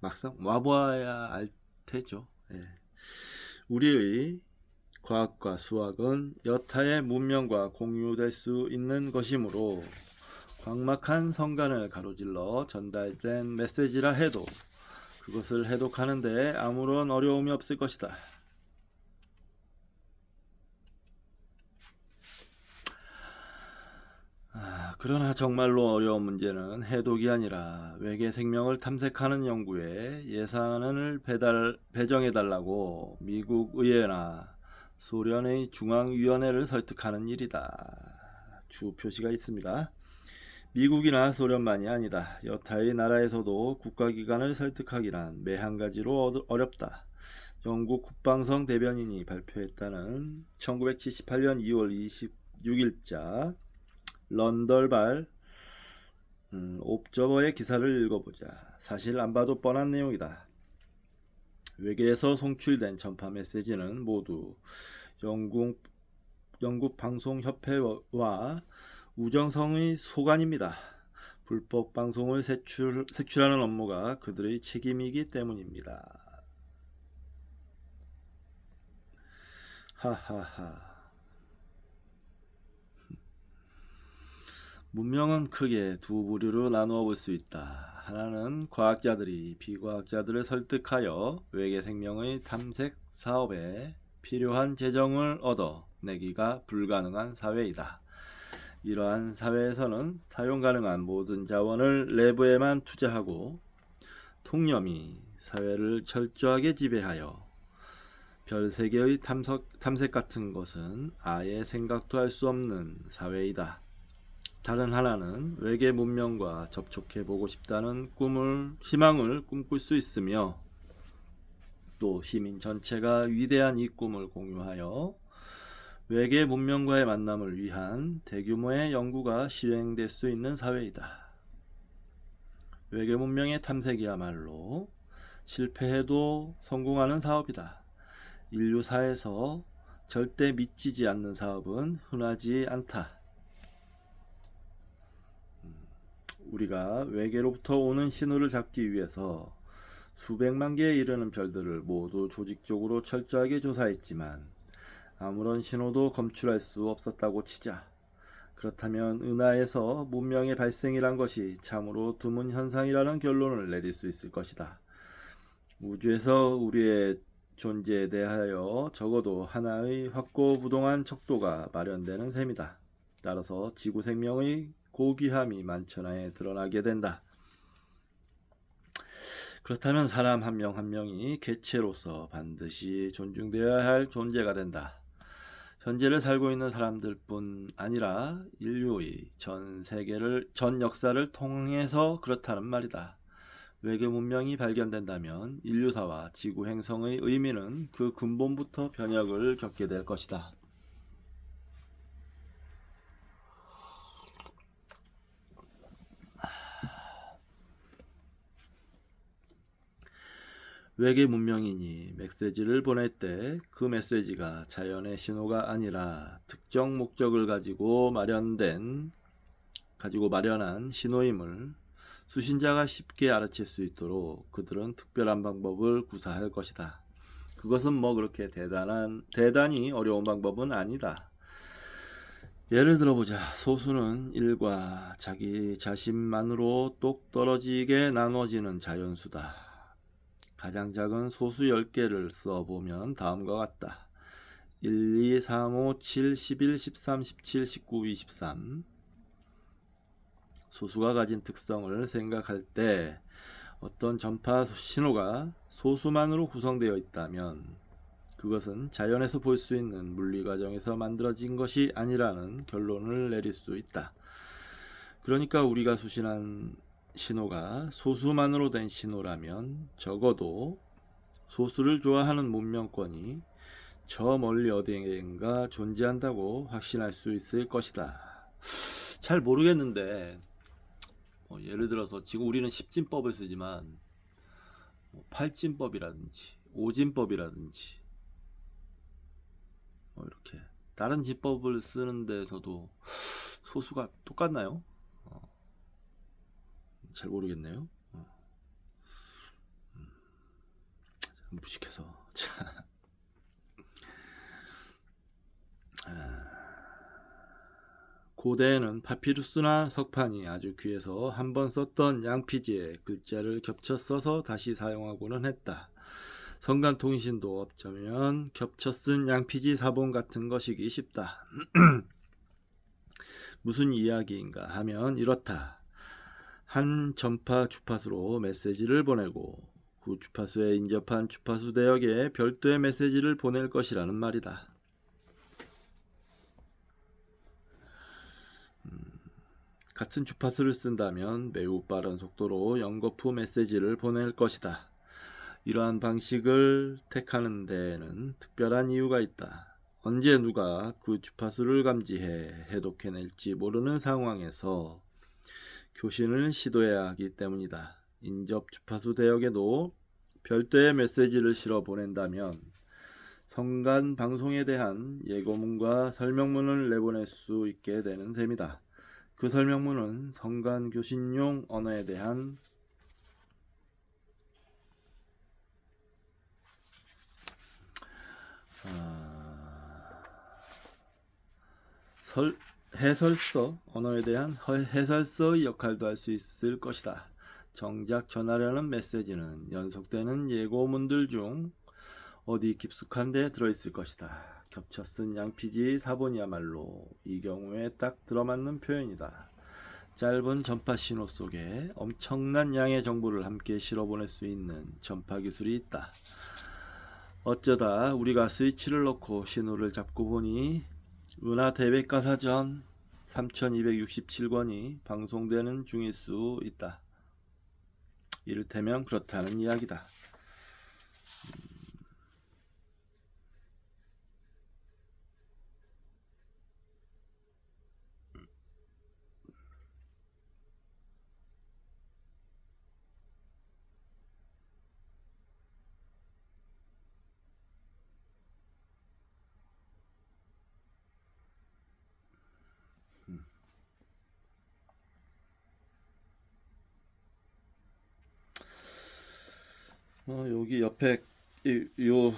S1: 막상 와보아야 알 테죠. 우리의 과학과 수학은 여타의 문명과 공유될 수 있는 것이므로 광막한 성간을 가로질러 전달된 메시지라 해도 그것을 해독하는데 아무런 어려움이 없을 것이다. 그러나 정말로 어려운 문제는 해독이 아니라 외계 생명을 탐색하는 연구에 예산을 배정해달라고 미국 의회나 소련의 중앙위원회를 설득하는 일이다. 주 표시가 있습니다. 미국이나 소련만이 아니다. 여타의 나라에서도 국가기관을 설득하기란 매한 가지로 어렵다. 영국 국방성 대변인이 발표했다는 1978년 2월 26일자 런덜발 옵저버의 기사를 읽어보자. 사실 안 봐도 뻔한 내용이다. 외계에서 송출된 전파 메시지는 모두 영국 방송협회와 우정성의 소관입니다. 불법 방송을 색출하는 업무가 그들의 책임이기 때문입니다. 하하하. 문명은 크게 두 부류로 나누어 볼 수 있다. 하나는 과학자들이 비과학자들을 설득하여 외계 생명의 탐색 사업에 필요한 재정을 얻어내기가 불가능한 사회이다. 이러한 사회에서는 사용 가능한 모든 자원을 내부에만 투자하고 통념이 사회를 철저하게 지배하여 별 세계의 탐색 같은 것은 아예 생각도 할 수 없는 사회이다. 다른 하나는 외계 문명과 접촉해보고 싶다는 희망을 꿈꿀 수 있으며 또 시민 전체가 위대한 이 꿈을 공유하여 외계 문명과의 만남을 위한 대규모의 연구가 실행될 수 있는 사회이다. 외계 문명의 탐색이야말로 실패해도 성공하는 사업이다. 인류사에서 절대 미치지 않는 사업은 흔하지 않다. 우리가 외계로부터 오는 신호를 잡기 위해서 수백만 개에 이르는 별들을 모두 조직적으로 철저하게 조사했지만 아무런 신호도 검출할 수 없었다고 치자. 그렇다면 은하에서 문명의 발생이란 것이 참으로 드문 현상이라는 결론을 내릴 수 있을 것이다. 우주에서 우리의 존재에 대하여 적어도 하나의 확고부동한 척도가 마련되는 셈이다. 따라서 지구 생명의 고귀함이 만천하에 드러나게 된다. 그렇다면 사람 한 명 한 명이 개체로서 반드시 존중되어야 할 존재가 된다. 현재를 살고 있는 사람들뿐 아니라 인류의 전 역사를 통해서 그렇다는 말이다. 외계 문명이 발견된다면 인류사와 지구 행성의 의미는 그 근본부터 변혁을 겪게 될 것이다. 외계 문명인이 메시지를 보낼 때 그 메시지가 자연의 신호가 아니라 특정 목적을 가지고 마련한 신호임을 수신자가 쉽게 알아챌 수 있도록 그들은 특별한 방법을 구사할 것이다. 그것은 뭐 그렇게 대단히 어려운 방법은 아니다. 예를 들어보자. 소수는 1과 자기 자신만으로 똑 떨어지게 나눠지는 자연수다. 가장 작은 소수 10개를 써보면 다음과 같다. 1, 2, 3, 5, 7, 11, 13, 17, 19, 23. 소수가 가진 특성을 생각할 때 어떤 전파 신호가 소수만으로 구성되어 있다면 그것은 자연에서 볼 수 있는 물리 과정에서 만들어진 것이 아니라는 결론을 내릴 수 있다. 그러니까 우리가 수신한 신호가 소수만으로 된 신호라면 적어도 소수를 좋아하는 문명권이 저 멀리 어디엔가 존재한다고 확신할 수 있을 것이다. 잘 모르겠는데 예를 들어서 지금 우리는 10진법을 쓰지만 8진법이라든지 5진법이라든지 이렇게 다른 진법을 쓰는 데서도 소수가 똑같나요? 잘 모르겠네요. 무식해서. 고대에는 파피루스나 석판이 아주 귀해서 한번 썼던 양피지에 글자를 겹쳐 써서 다시 사용하고는 했다. 성간통신도 어쩌면 겹쳐 쓴 양피지 사본 같은 것이기 쉽다. 무슨 이야기인가 하면 이렇다. 한 전파 주파수로 메시지를 보내고 그 주파수에 인접한 주파수 대역에 별도의 메시지를 보낼 것이라는 말이다. 같은 주파수를 쓴다면 매우 빠른 속도로 연거푸 메시지를 보낼 것이다. 이러한 방식을 택하는 데에는 특별한 이유가 있다. 언제 누가 그 주파수를 감지해 해독해낼지 모르는 상황에서 교신을 시도해야 하기 때문이다. 인접 주파수 대역에도 별도의 메시지를 실어 보낸다면 성간 방송에 대한 예고문과 설명문을 내보낼 수 있게 되는 셈이다. 그 설명문은 성간 교신용 언어에 대한 해설서, 언어에 대한 해설서의 역할도 할 수 있을 것이다. 정작 전하려는 메시지는 연속되는 예고문들 중 어디 깊숙한 데 들어있을 것이다. 겹쳐 쓴 양피지 사본이야말로 이 경우에 딱 들어맞는 표현이다. 짧은 전파 신호 속에 엄청난 양의 정보를 함께 실어보낼 수 있는 전파 기술이 있다. 어쩌다 우리가 스위치를 넣고 신호를 잡고 보니 은하대백과사전 3267권이 방송되는 중일 수 있다. 이를테면 그렇다는 이야기다. 여기 옆에 요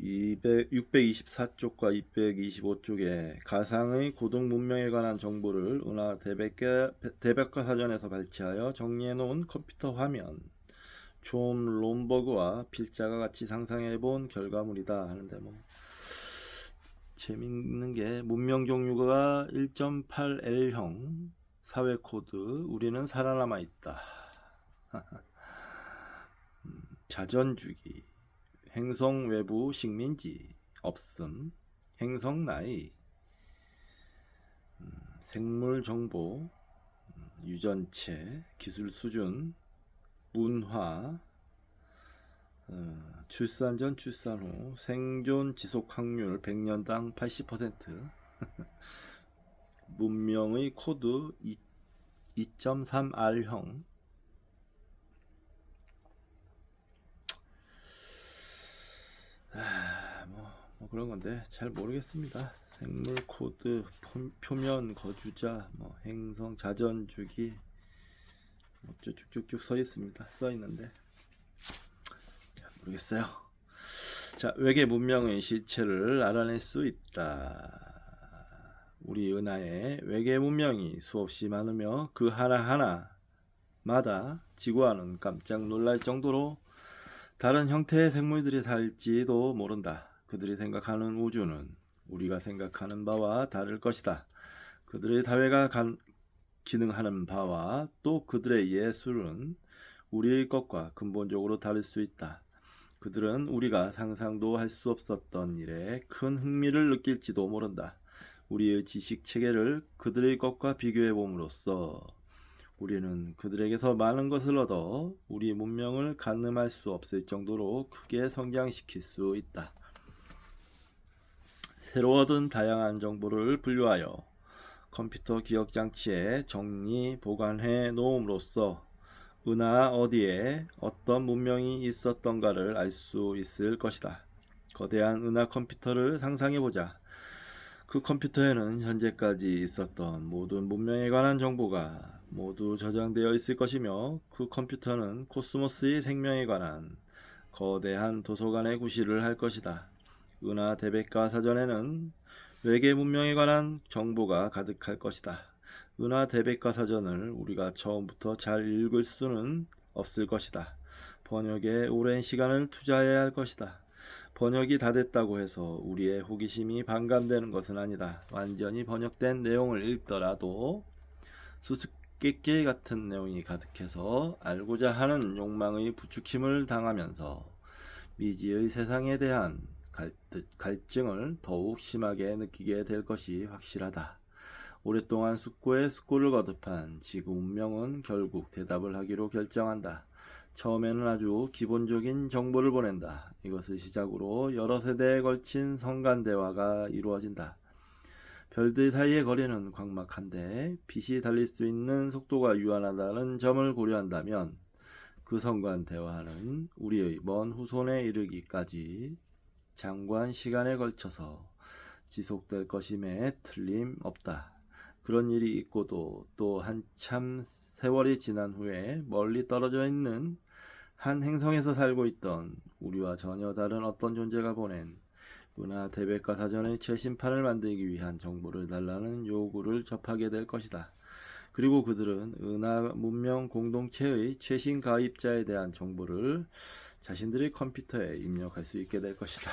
S1: 624쪽과 225쪽에 가상의 고등 문명에 관한 정보를 은하 대백과 사전에서 발췌하여 정리해 놓은 컴퓨터 화면 존 롬버그와 필자가 같이 상상해 본 결과물이다 하는데 재밌는 게 문명 종류가 1.8L형 사회 코드 우리는 살아남아 있다. 자전주기 행성 외부 식민지 없음 행성 나이 생물 정보 유전체 기술 수준 문화 출산 전 출산 후 생존 지속 확률 100년당 80% 문명의 코드 2.3R형 그런 건데 잘 모르겠습니다. 생물 코드, 표면 거주자, 행성 자전주기 쭉쭉쭉 써 있습니다. 써 있는데 잘 모르겠어요. 자, 외계 문명의 실체를 알아낼 수 있다. 우리 은하에 외계 문명이 수없이 많으며 그 하나하나마다 지구와는 깜짝 놀랄 정도로 다른 형태의 생물들이 살지도 모른다. 그들이 생각하는 우주는 우리가 생각하는 바와 다를 것이다. 그들의 사회가 기능하는 바와 또 그들의 예술은 우리의 것과 근본적으로 다를 수 있다. 그들은 우리가 상상도 할 수 없었던 일에 큰 흥미를 느낄지도 모른다. 우리의 지식 체계를 그들의 것과 비교해 봄으로써 우리는 그들에게서 많은 것을 얻어 우리 문명을 가늠할 수 없을 정도로 크게 성장시킬 수 있다. 새로 얻은 다양한 정보를 분류하여 컴퓨터 기억 장치에 정리 보관해 놓음으로써 은하 어디에 어떤 문명이 있었던가를 알 수 있을 것이다. 거대한 은하 컴퓨터를 상상해보자. 그 컴퓨터에는 현재까지 있었던 모든 문명에 관한 정보가 모두 저장되어 있을 것이며 그 컴퓨터는 코스모스의 생명에 관한 거대한 도서관의 구실을 할 것이다. 은하 대백과 사전에는 외계 문명에 관한 정보가 가득할 것이다. 은하 대백과 사전을 우리가 처음부터 잘 읽을 수는 없을 것이다. 번역에 오랜 시간을 투자해야 할 것이다. 번역이 다 됐다고 해서 우리의 호기심이 반감되는 것은 아니다. 완전히 번역된 내용을 읽더라도 수수께끼 같은 내용이 가득해서 알고자 하는 욕망의 부추김을 당하면서 미지의 세상에 대한 갈증을 더욱 심하게 느끼게 될 것이 확실하다. 오랫동안 숙고에 숙고를 거듭한 지구 문명은 결국 대답을 하기로 결정한다. 처음에는 아주 기본적인 정보를 보낸다. 이것을 시작으로 여러 세대에 걸친 성간 대화가 이루어진다. 별들 사이의 거리는 광막한데 빛이 달릴 수 있는 속도가 유한하다는 점을 고려한다면 그 성간 대화는 우리의 먼 후손에 이르기까지 장관 시간에 걸쳐서 지속될 것임에 틀림없다. 그런 일이 있고도 또 한참 세월이 지난 후에 멀리 떨어져 있는 한 행성에서 살고 있던 우리와 전혀 다른 어떤 존재가 보낸 은하 대백과 사전의 최신판을 만들기 위한 정보를 달라는 요구를 접하게 될 것이다. 그리고 그들은 은하 문명 공동체의 최신 가입자에 대한 정보를 자신들의 컴퓨터에 입력할 수 있게 될 것이다.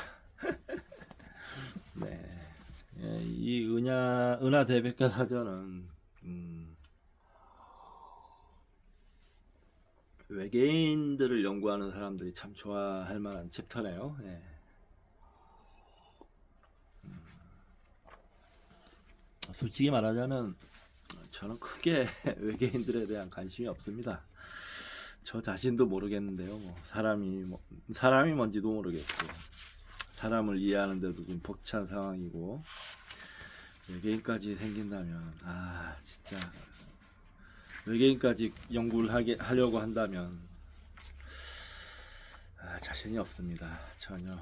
S1: 네, 이 은하 대백과 사전은 외계인들을 연구하는 사람들이 참 좋아할 만한 챕터네요. 네. 솔직히 말하자면 저는 크게 외계인들에 대한 관심이 없습니다. 저 자신도 모르겠는데요. 사람이 뭔지도 모르겠고 사람을 이해하는데도 좀 벅찬 상황이고 외계인까지 생긴다면 진짜 외계인까지 연구를 하려고 한다면 자신이 없습니다. 전혀.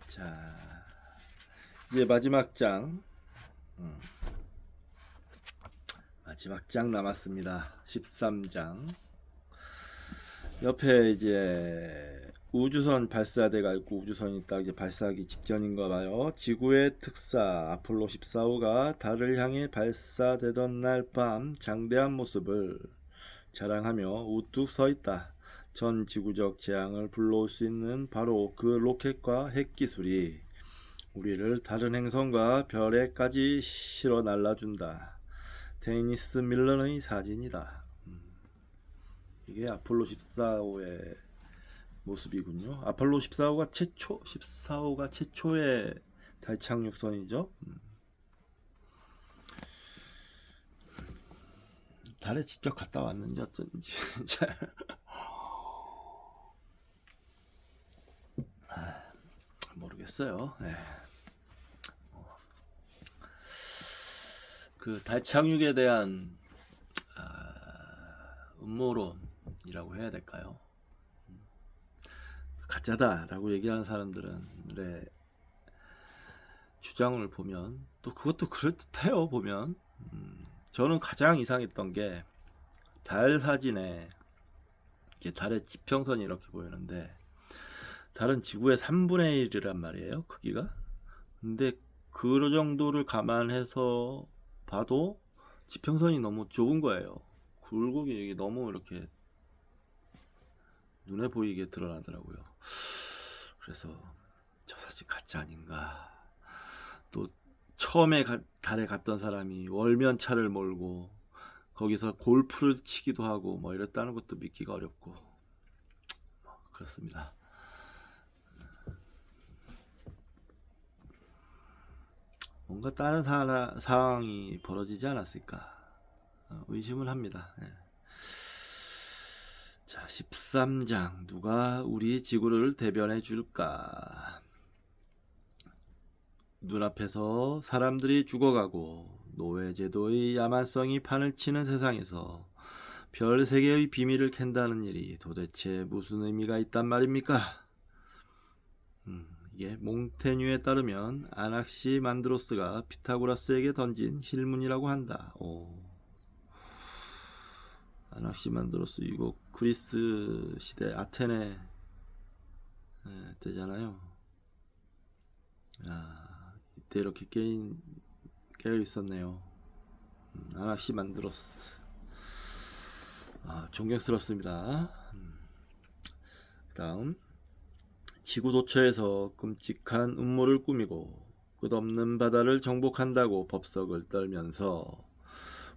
S1: 자, 이제 마지막 장 남았습니다. 13장. 옆에 이제 우주선 발사대가 있고 우주선이 딱 이제 발사하기 직전인가 봐요. 지구의 특사 아폴로 14호가 달을 향해 발사되던 날 밤 장대한 모습을 자랑하며 우뚝 서 있다. 전 지구적 재앙을 불러올 수 있는 바로 그 로켓과 핵기술이 우리를 다른 행성과 별에까지 실어 날라준다. 데니스 밀런의 사진이다. 이게 아폴로 14호의 모습이군요. 아폴로 14호가 최초의 달 착륙선이죠. 달에 직접 갔다 왔는지 어쩐지 모르겠어요. 네. 그 달 착륙에 대한 음모론이라고 해야 될까요? 가짜다라고 얘기하는 사람들의 주장을 보면 또 그것도 그럴듯해요. 보면 저는 가장 이상했던 게 달 사진에 이게 달의 지평선이 이렇게 보이는데 달은 지구의 3분의 1이란 말이에요, 크기가. 근데 그 정도를 감안해서 봐도 지평선이 너무 좁은 거예요. 굴곡이 너무 이렇게 눈에 보이게 드러나더라고요. 그래서 저 사실 가짜 아닌가. 또 처음에 달에 갔던 사람이 월면차를 몰고 거기서 골프를 치기도 하고 뭐 이랬다는 것도 믿기가 어렵고 그렇습니다. 뭔가 다른 상황이 벌어지지 않았을까 의심을 합니다. 네. 자, 13장 누가 우리 지구를 대변해 줄까? 눈앞에서 사람들이 죽어가고 노예제도의 야만성이 판을 치는 세상에서 별 3개의 비밀을 캔다는 일이 도대체 무슨 의미가 있단 말입니까? 이게 몽테뉴에 따르면 아낙시만드로스가 피타고라스에게 던진 실문이라고 한다. 아낙시만드로스 이거 그리스 시대 아테네 때잖아요. 이때 이렇게 깨어 있었네요. 아낙시만드로스. 존경스럽습니다. 그 다음 지구 도처에서 끔찍한 음모를 꾸미고 끝없는 바다를 정복한다고 법석을 떨면서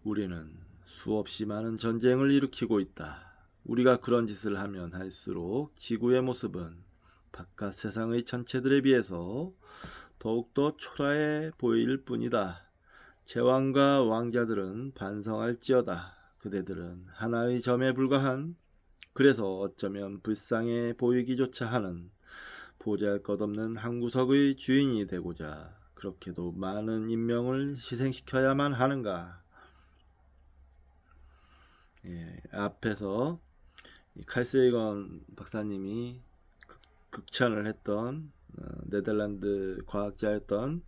S1: 우리는 수없이 많은 전쟁을 일으키고 있다. 우리가 그런 짓을 하면 할수록 지구의 모습은 바깥 세상의 천체들에 비해서 더욱더 초라해 보일 뿐이다. 제왕과 왕자들은 반성할지어다. 그대들은 하나의 점에 불과한, 그래서 어쩌면 불쌍해 보이기조차 하는 보잘것없는 한 구석의 주인이 되고자 그렇게도 많은 인명을 희생시켜야만 하는가. 앞에서 칼세이건 박사님이 극찬을 했던 네덜란드 과학자였던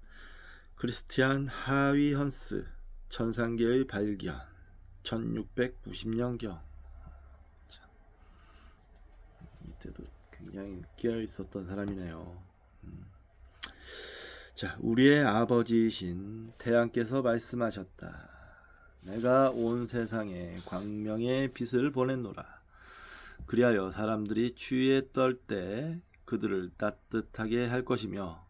S1: 크리스티안 하위헌스 천상계의 발견 1690년경. 이때도 굉장히 깨어 있었던 사람이네요. 자, 우리의 아버지이신 태양께서 말씀하셨다. 내가 온 세상에 광명의 빛을 보냈노라. 그리하여 사람들이 추위에 떨 때 그들을 따뜻하게 할 것이며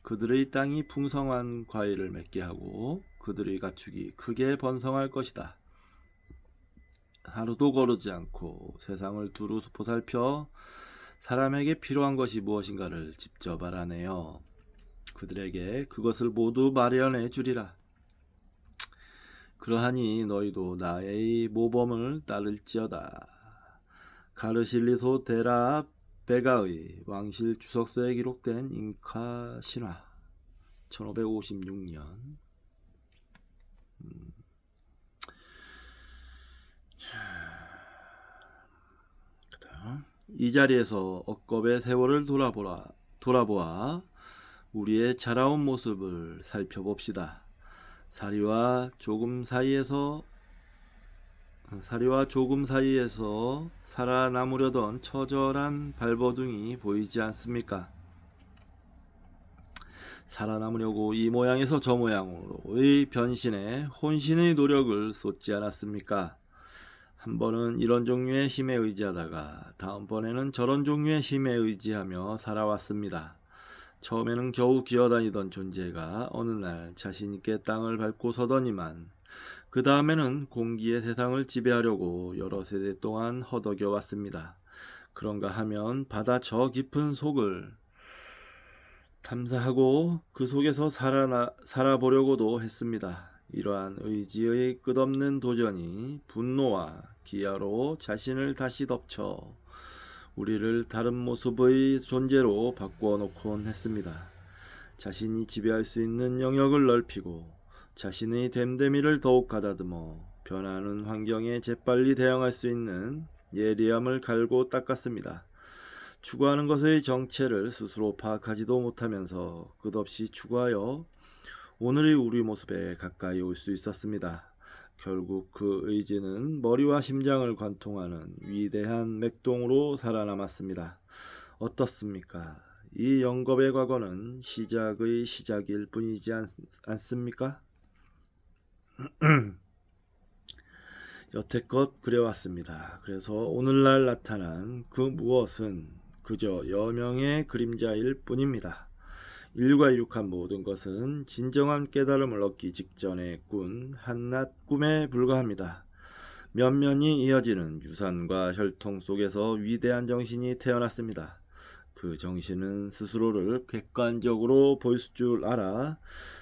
S1: 그들의 땅이 풍성한 과일을 맺게 하고 그들의 가축이 크게 번성할 것이다. 하루도 거르지 않고 세상을 두루 보살펴 사람에게 필요한 것이 무엇인가를 직접 알아내어 그들에게 그것을 모두 마련해 주리라. 그러하니 너희도 나의 모범을 따를지어다. 가르실리소 데라 베가의 왕실 주석서에 기록된 잉카 신화 1556년. 이 자리에서 억겁의 세월을 돌아보아 우리의 자라온 모습을 살펴봅시다. 사리와 조금 사이에서 살아남으려던 처절한 발버둥이 보이지 않습니까? 살아남으려고 이 모양에서 저 모양으로의 변신에 혼신의 노력을 쏟지 않았습니까? 한 번은 이런 종류의 힘에 의지하다가 다음번에는 저런 종류의 힘에 의지하며 살아왔습니다. 처음에는 겨우 기어다니던 존재가 어느 날 자신있게 땅을 밟고 서더니만 그 다음에는 공기의 세상을 지배하려고 여러 세대 동안 허덕여 왔습니다. 그런가 하면 바다 저 깊은 속을 탐사하고 그 속에서 살아보려고도 했습니다. 이러한 의지의 끝없는 도전이 분노와 기아로 자신을 다시 덮쳐 우리를 다른 모습의 존재로 바꾸어 놓곤 했습니다. 자신이 지배할 수 있는 영역을 넓히고 자신의 됨됨이를 더욱 가다듬어 변하는 환경에 재빨리 대응할 수 있는 예리함을 갈고 닦았습니다. 추구하는 것의 정체를 스스로 파악하지도 못하면서 끝없이 추구하여 오늘의 우리 모습에 가까이 올 수 있었습니다. 결국 그 의지는 머리와 심장을 관통하는 위대한 맥동으로 살아남았습니다. 어떻습니까? 이 영겁의 과거는 시작의 시작일 뿐이지 않습니까? 여태껏 그래왔습니다. 그래서 오늘날 나타난 그 무엇은 그저 여명의 그림자일 뿐입니다. 인류가 이룩한 모든 것은 진정한 깨달음을 얻기 직전에 꾼 한낱 꿈에 불과합니다. 면면이 이어지는 유산과 혈통 속에서 위대한 정신이 태어났습니다. 그 정신은 스스로를 객관적으로 볼 줄 알아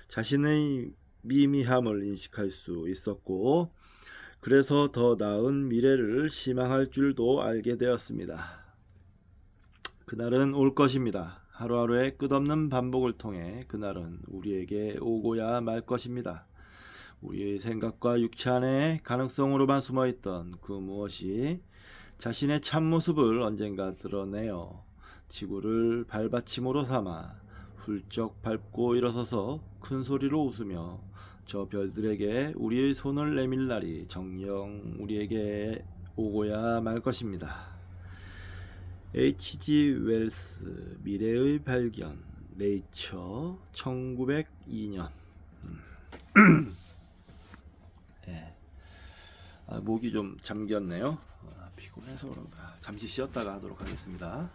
S1: 자신의 미미함을 인식할 수 있었고, 그래서 더 나은 미래를 희망할 줄도 알게 되었습니다. 그날은 올 것입니다. 하루하루의 끝없는 반복을 통해 그날은 우리에게 오고야 말 것입니다. 우리의 생각과 육체 안에 가능성으로만 숨어있던 그 무엇이 자신의 참모습을 언젠가 드러내어 지구를 발받침으로 삼아 훌쩍 밟고 일어서서 큰 소리로 웃으며 저 별들에게 우리의 손을 내밀 날이 정녕 우리에게 오고야 말 것입니다. H.G. 웰스 미래의 발견 네이처 1902년. 네. 목이 좀 잠겼네요. 피곤해서 그런가. 잠시 쉬었다가 하도록 하겠습니다.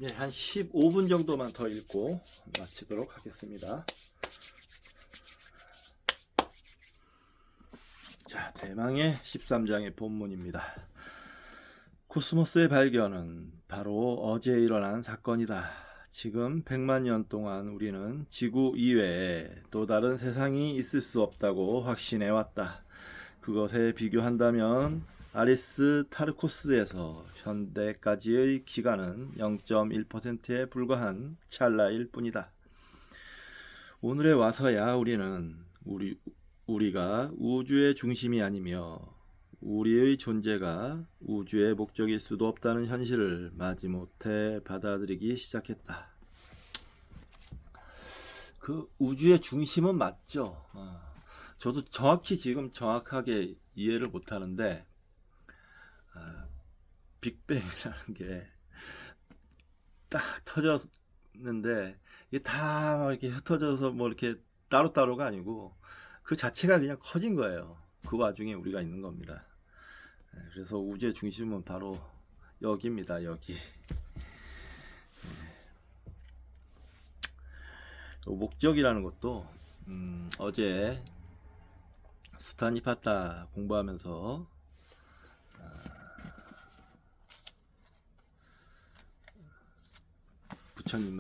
S1: 예, 한 15분 정도만 더 읽고 마치도록 하겠습니다. 자, 대망의 13장의 본문입니다. 코스모스의 발견은 바로 어제 일어난 사건이다. 지금 100만 년 동안 우리는 지구 이외에 또 다른 세상이 있을 수 없다고 확신해왔다. 그것에 비교한다면 아리스타르코스에서 현대까지의 기간은 0.1%에 불과한 찰나일 뿐이다. 오늘에 와서야 우리는 우리가 우주의 중심이 아니며 우리의 존재가 우주의 목적일 수도 없다는 현실을 마지못해 받아들이기 시작했다. 그 우주의 중심은 맞죠. 저도 정확하게 이해를 못하는데 빅뱅이라는 게 딱 터졌는데 이게 다 이렇게 흩어져서 뭐 이렇게 따로따로가 아니고 그 자체가 그냥 커진 거예요. 그 와중에 우리가 있는 겁니다. 그래서 우주의 중심은 바로 여기입니다. 여기. 목적이라는 것도 어제 수타니파타 공부하면서 부처님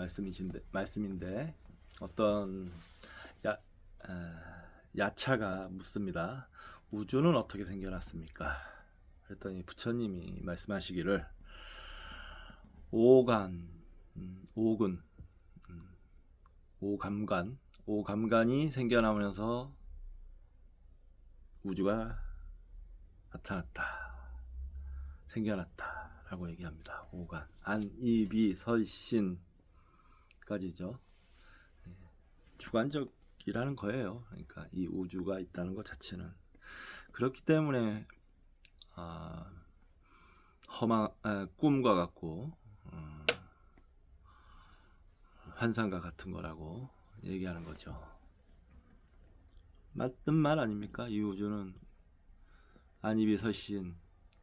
S1: 말씀인데 어떤 야차가 묻습니다. 우주는 어떻게 생겨났습니까? 그랬더니 부처님이 말씀하시기를 오감간이 생겨나면서 우주가 생겨났다 라고 얘기합니다. 오간, 안이비설신까지죠. 주관적이라는 거예요. 그러니까 이 우주가 있다는 것 자체는. 그렇기 때문에 꿈과 같고 환상과 같은 거라고 얘기하는 거죠. 맞는 말 아닙니까? 이 우주는 안이비설신,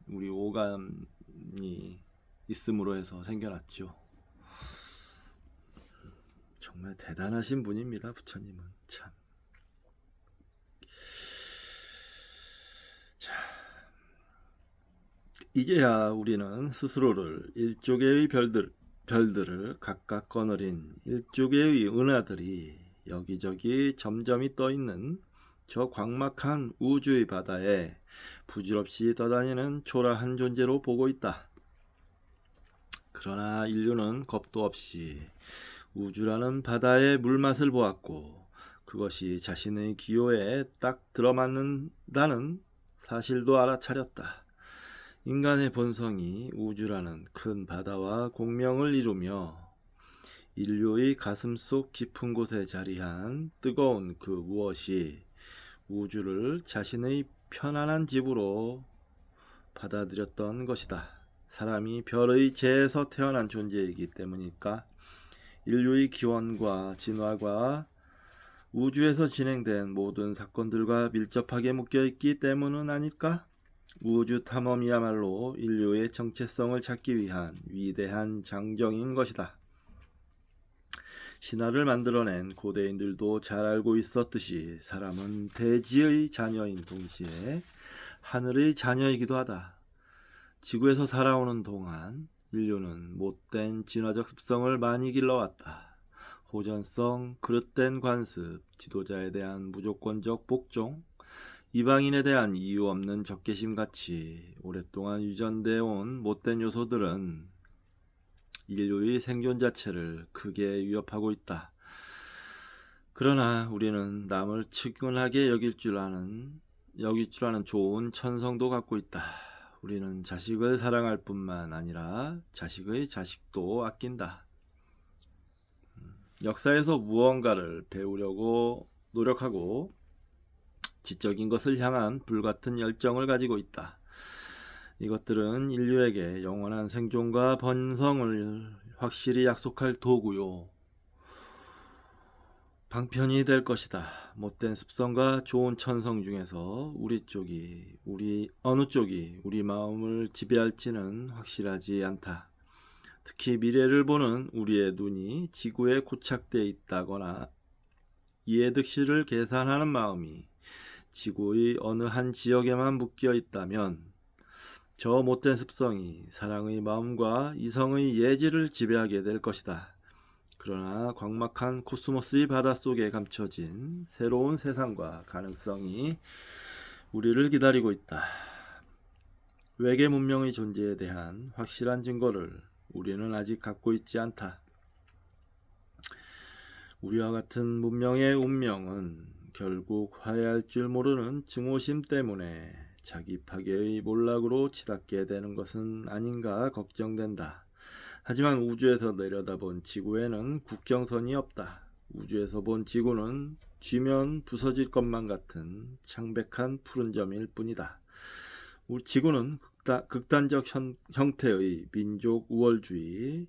S1: 우리 오감이 있음으로 해서 생겨났죠. 정말 대단하신 분입니다. 부처님은 참. 자, 이제야 우리는 스스로를 일조개의 별들을 각각 거느린 일조개의 은하들이 여기저기 점점이 떠있는 저 광막한 우주의 바다에 부질없이 떠다니는 초라한 존재로 보고 있다. 그러나 인류는 겁도 없이 우주라는 바다의 물맛을 보았고 그것이 자신의 기호에 딱 들어맞는다는 사실도 알아차렸다. 인간의 본성이 우주라는 큰 바다와 공명을 이루며 인류의 가슴속 깊은 곳에 자리한 뜨거운 그 무엇이 우주를 자신의 편안한 집으로 받아들였던 것이다. 사람이 별의 재에서 태어난 존재이기 때문일까? 인류의 기원과 진화가 우주에서 진행된 모든 사건들과 밀접하게 묶여있기 때문은 아닐까? 우주 탐험이야말로 인류의 정체성을 찾기 위한 위대한 장정인 것이다. 신화를 만들어낸 고대인들도 잘 알고 있었듯이 사람은 대지의 자녀인 동시에 하늘의 자녀이기도 하다. 지구에서 살아오는 동안 인류는 못된 진화적 습성을 많이 길러왔다. 호전성, 그릇된 관습, 지도자에 대한 무조건적 복종, 이방인에 대한 이유 없는 적개심같이 오랫동안 유전되어 온 못된 요소들은 인류의 생존 자체를 크게 위협하고 있다. 그러나 우리는 남을 측은하게 여길 줄 아는 좋은 천성도 갖고 있다. 우리는 자식을 사랑할 뿐만 아니라 자식의 자식도 아낀다. 역사에서 무언가를 배우려고 노력하고 지적인 것을 향한 불같은 열정을 가지고 있다. 이것들은 인류에게 영원한 생존과 번성을 확실히 약속할 도구요. 방편이 될 것이다. 못된 습성과 좋은 천성 중에서 어느 쪽이 우리 마음을 지배할지는 확실하지 않다. 특히 미래를 보는 우리의 눈이 지구에 고착되어 있다거나 이해 득실을 계산하는 마음이 지구의 어느 한 지역에만 묶여 있다면 저 못된 습성이 사랑의 마음과 이성의 예지를 지배하게 될 것이다. 그러나 광막한 코스모스의 바닷속에 감춰진 새로운 세상과 가능성이 우리를 기다리고 있다. 외계 문명의 존재에 대한 확실한 증거를 우리는 아직 갖고 있지 않다. 우리와 같은 문명의 운명은 결국 화해할 줄 모르는 증오심 때문에 자기 파괴의 몰락으로 치닫게 되는 것은 아닌가 걱정된다. 하지만 우주에서 내려다본 지구에는 국경선이 없다. 우주에서 본 지구는 쥐면 부서질 것만 같은 창백한 푸른 점일 뿐이다. 우리 지구는 극단적 형태의 민족 우월주의,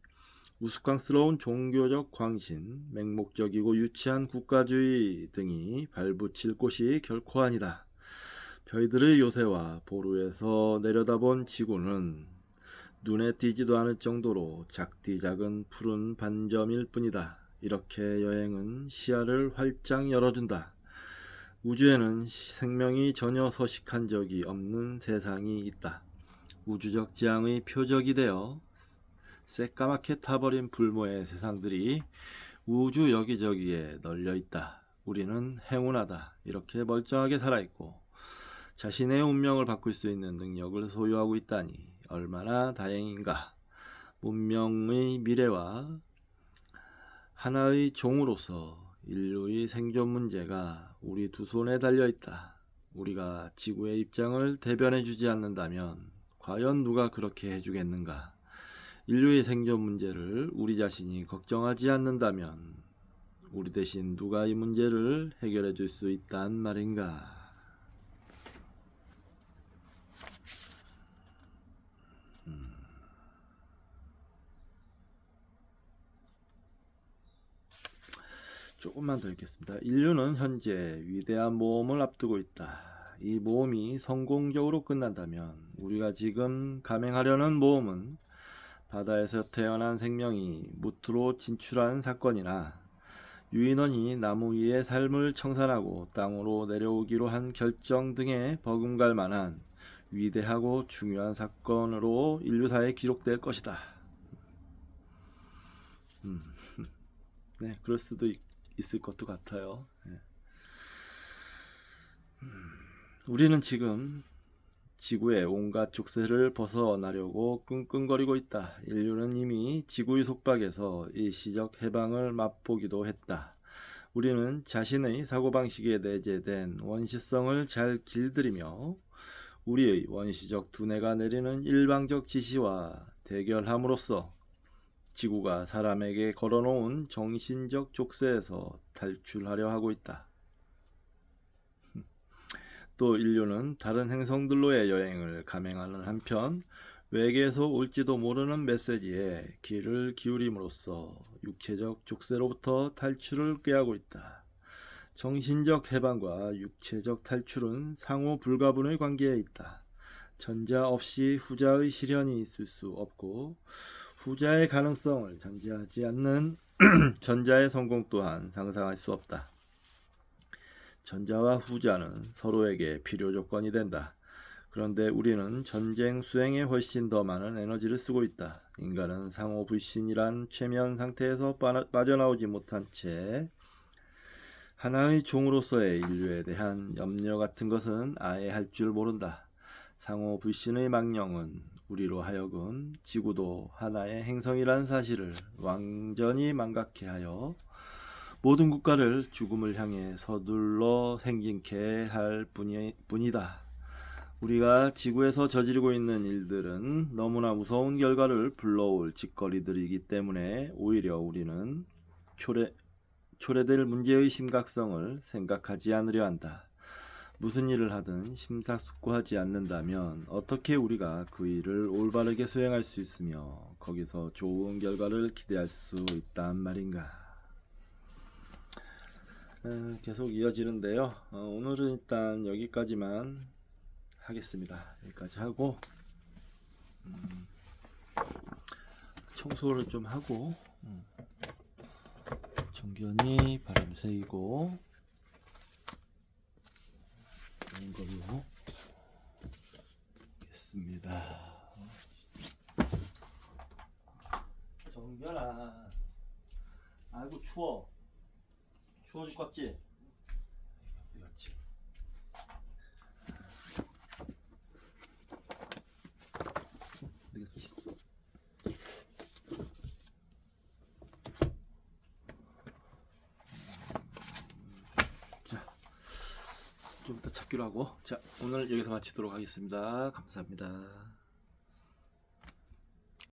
S1: 우스꽝스러운 종교적 광신, 맹목적이고 유치한 국가주의 등이 발붙일 곳이 결코 아니다. 저희들의 요새와 보루에서 내려다본 지구는 눈에 띄지도 않을 정도로 작디 작은 푸른 반점일 뿐이다. 이렇게 여행은 시야를 활짝 열어준다. 우주에는 생명이 전혀 서식한 적이 없는 세상이 있다. 우주적 지향의 표적이 되어 새까맣게 타버린 불모의 세상들이 우주 여기저기에 널려 있다. 우리는 행운하다. 이렇게 멀쩡하게 살아있고 자신의 운명을 바꿀 수 있는 능력을 소유하고 있다니 얼마나 다행인가. 문명의 미래와 하나의 종으로서 인류의 생존 문제가 우리 두 손에 달려있다. 우리가 지구의 입장을 대변해주지 않는다면 과연 누가 그렇게 해주겠는가. 인류의 생존 문제를 우리 자신이 걱정하지 않는다면 우리 대신 누가 이 문제를 해결해 줄 수 있단 말인가. 조금만 더 읽겠습니다. 인류는 현재 위대한 모험을 앞두고 있다. 이 모험이 성공적으로 끝난다면 우리가 지금 감행하려는 모험은 바다에서 태어난 생명이 무트로 진출한 사건이나 유인원이 나무 위에 삶을 청산하고 땅으로 내려오기로 한 결정 등에 버금갈 만한 위대하고 중요한 사건으로 인류사에 기록될 것이다. 네, 그럴 수도 있을 것도 같아요. 네. 우리는 지금 지구의 온갖 족쇄를 벗어나려고 끙끙거리고 있다. 인류는 이미 지구의 속박에서 일시적 해방을 맛보기도 했다. 우리는 자신의 사고방식에 내재된 원시성을 잘 길들이며 우리의 원시적 두뇌가 내리는 일방적 지시와 대결함으로써 지구가 사람에게 걸어놓은 정신적 족쇄에서 탈출하려 하고 있다. 또 인류는 다른 행성들로의 여행을 감행하는 한편 외계에서 올지도 모르는 메시지에 귀를 기울임으로써 육체적 족쇄로부터 탈출을 꾀하고 있다. 정신적 해방과 육체적 탈출은 상호 불가분의 관계에 있다. 전자 없이 후자의 실현이 있을 수 없고 후자의 가능성을 전제하지 않는 전자의 성공 또한 상상할 수 없다. 전자와 후자는 서로에게 필요 조건이 된다. 그런데 우리는 전쟁 수행에 훨씬 더 많은 에너지를 쓰고 있다. 인간은 상호 불신이란 최면 상태에서 빠져나오지 못한 채 하나의 종으로서의 인류에 대한 염려 같은 것은 아예 할 줄 모른다. 상호 불신의 망령은 우리로 하여금 지구도 하나의 행성이라는 사실을 완전히 망각케 하여 모든 국가를 죽음을 향해 서둘러 행진케 할 뿐이다. 우리가 지구에서 저지르고 있는 일들은 너무나 무서운 결과를 불러올 짓거리들이기 때문에 오히려 우리는 초래될 문제의 심각성을 생각하지 않으려 한다. 무슨 일을 하든 심사숙고하지 않는다면 어떻게 우리가 그 일을 올바르게 수행할 수 있으며 거기서 좋은 결과를 기대할 수 있단 말인가. 계속 이어지는데요. 오늘은 일단 여기까지만 하겠습니다. 여기까지 하고 청소를 좀 하고 정견이 바람 새이고 이런 걸로 하겠습니다. 정견아, 아이고 추워 죽겠지? 어디 갔지? 어디 갔지? 자, 좀 이따 찾기로 하고, 자, 오늘 여기서 마치도록 하겠습니다. 감사합니다.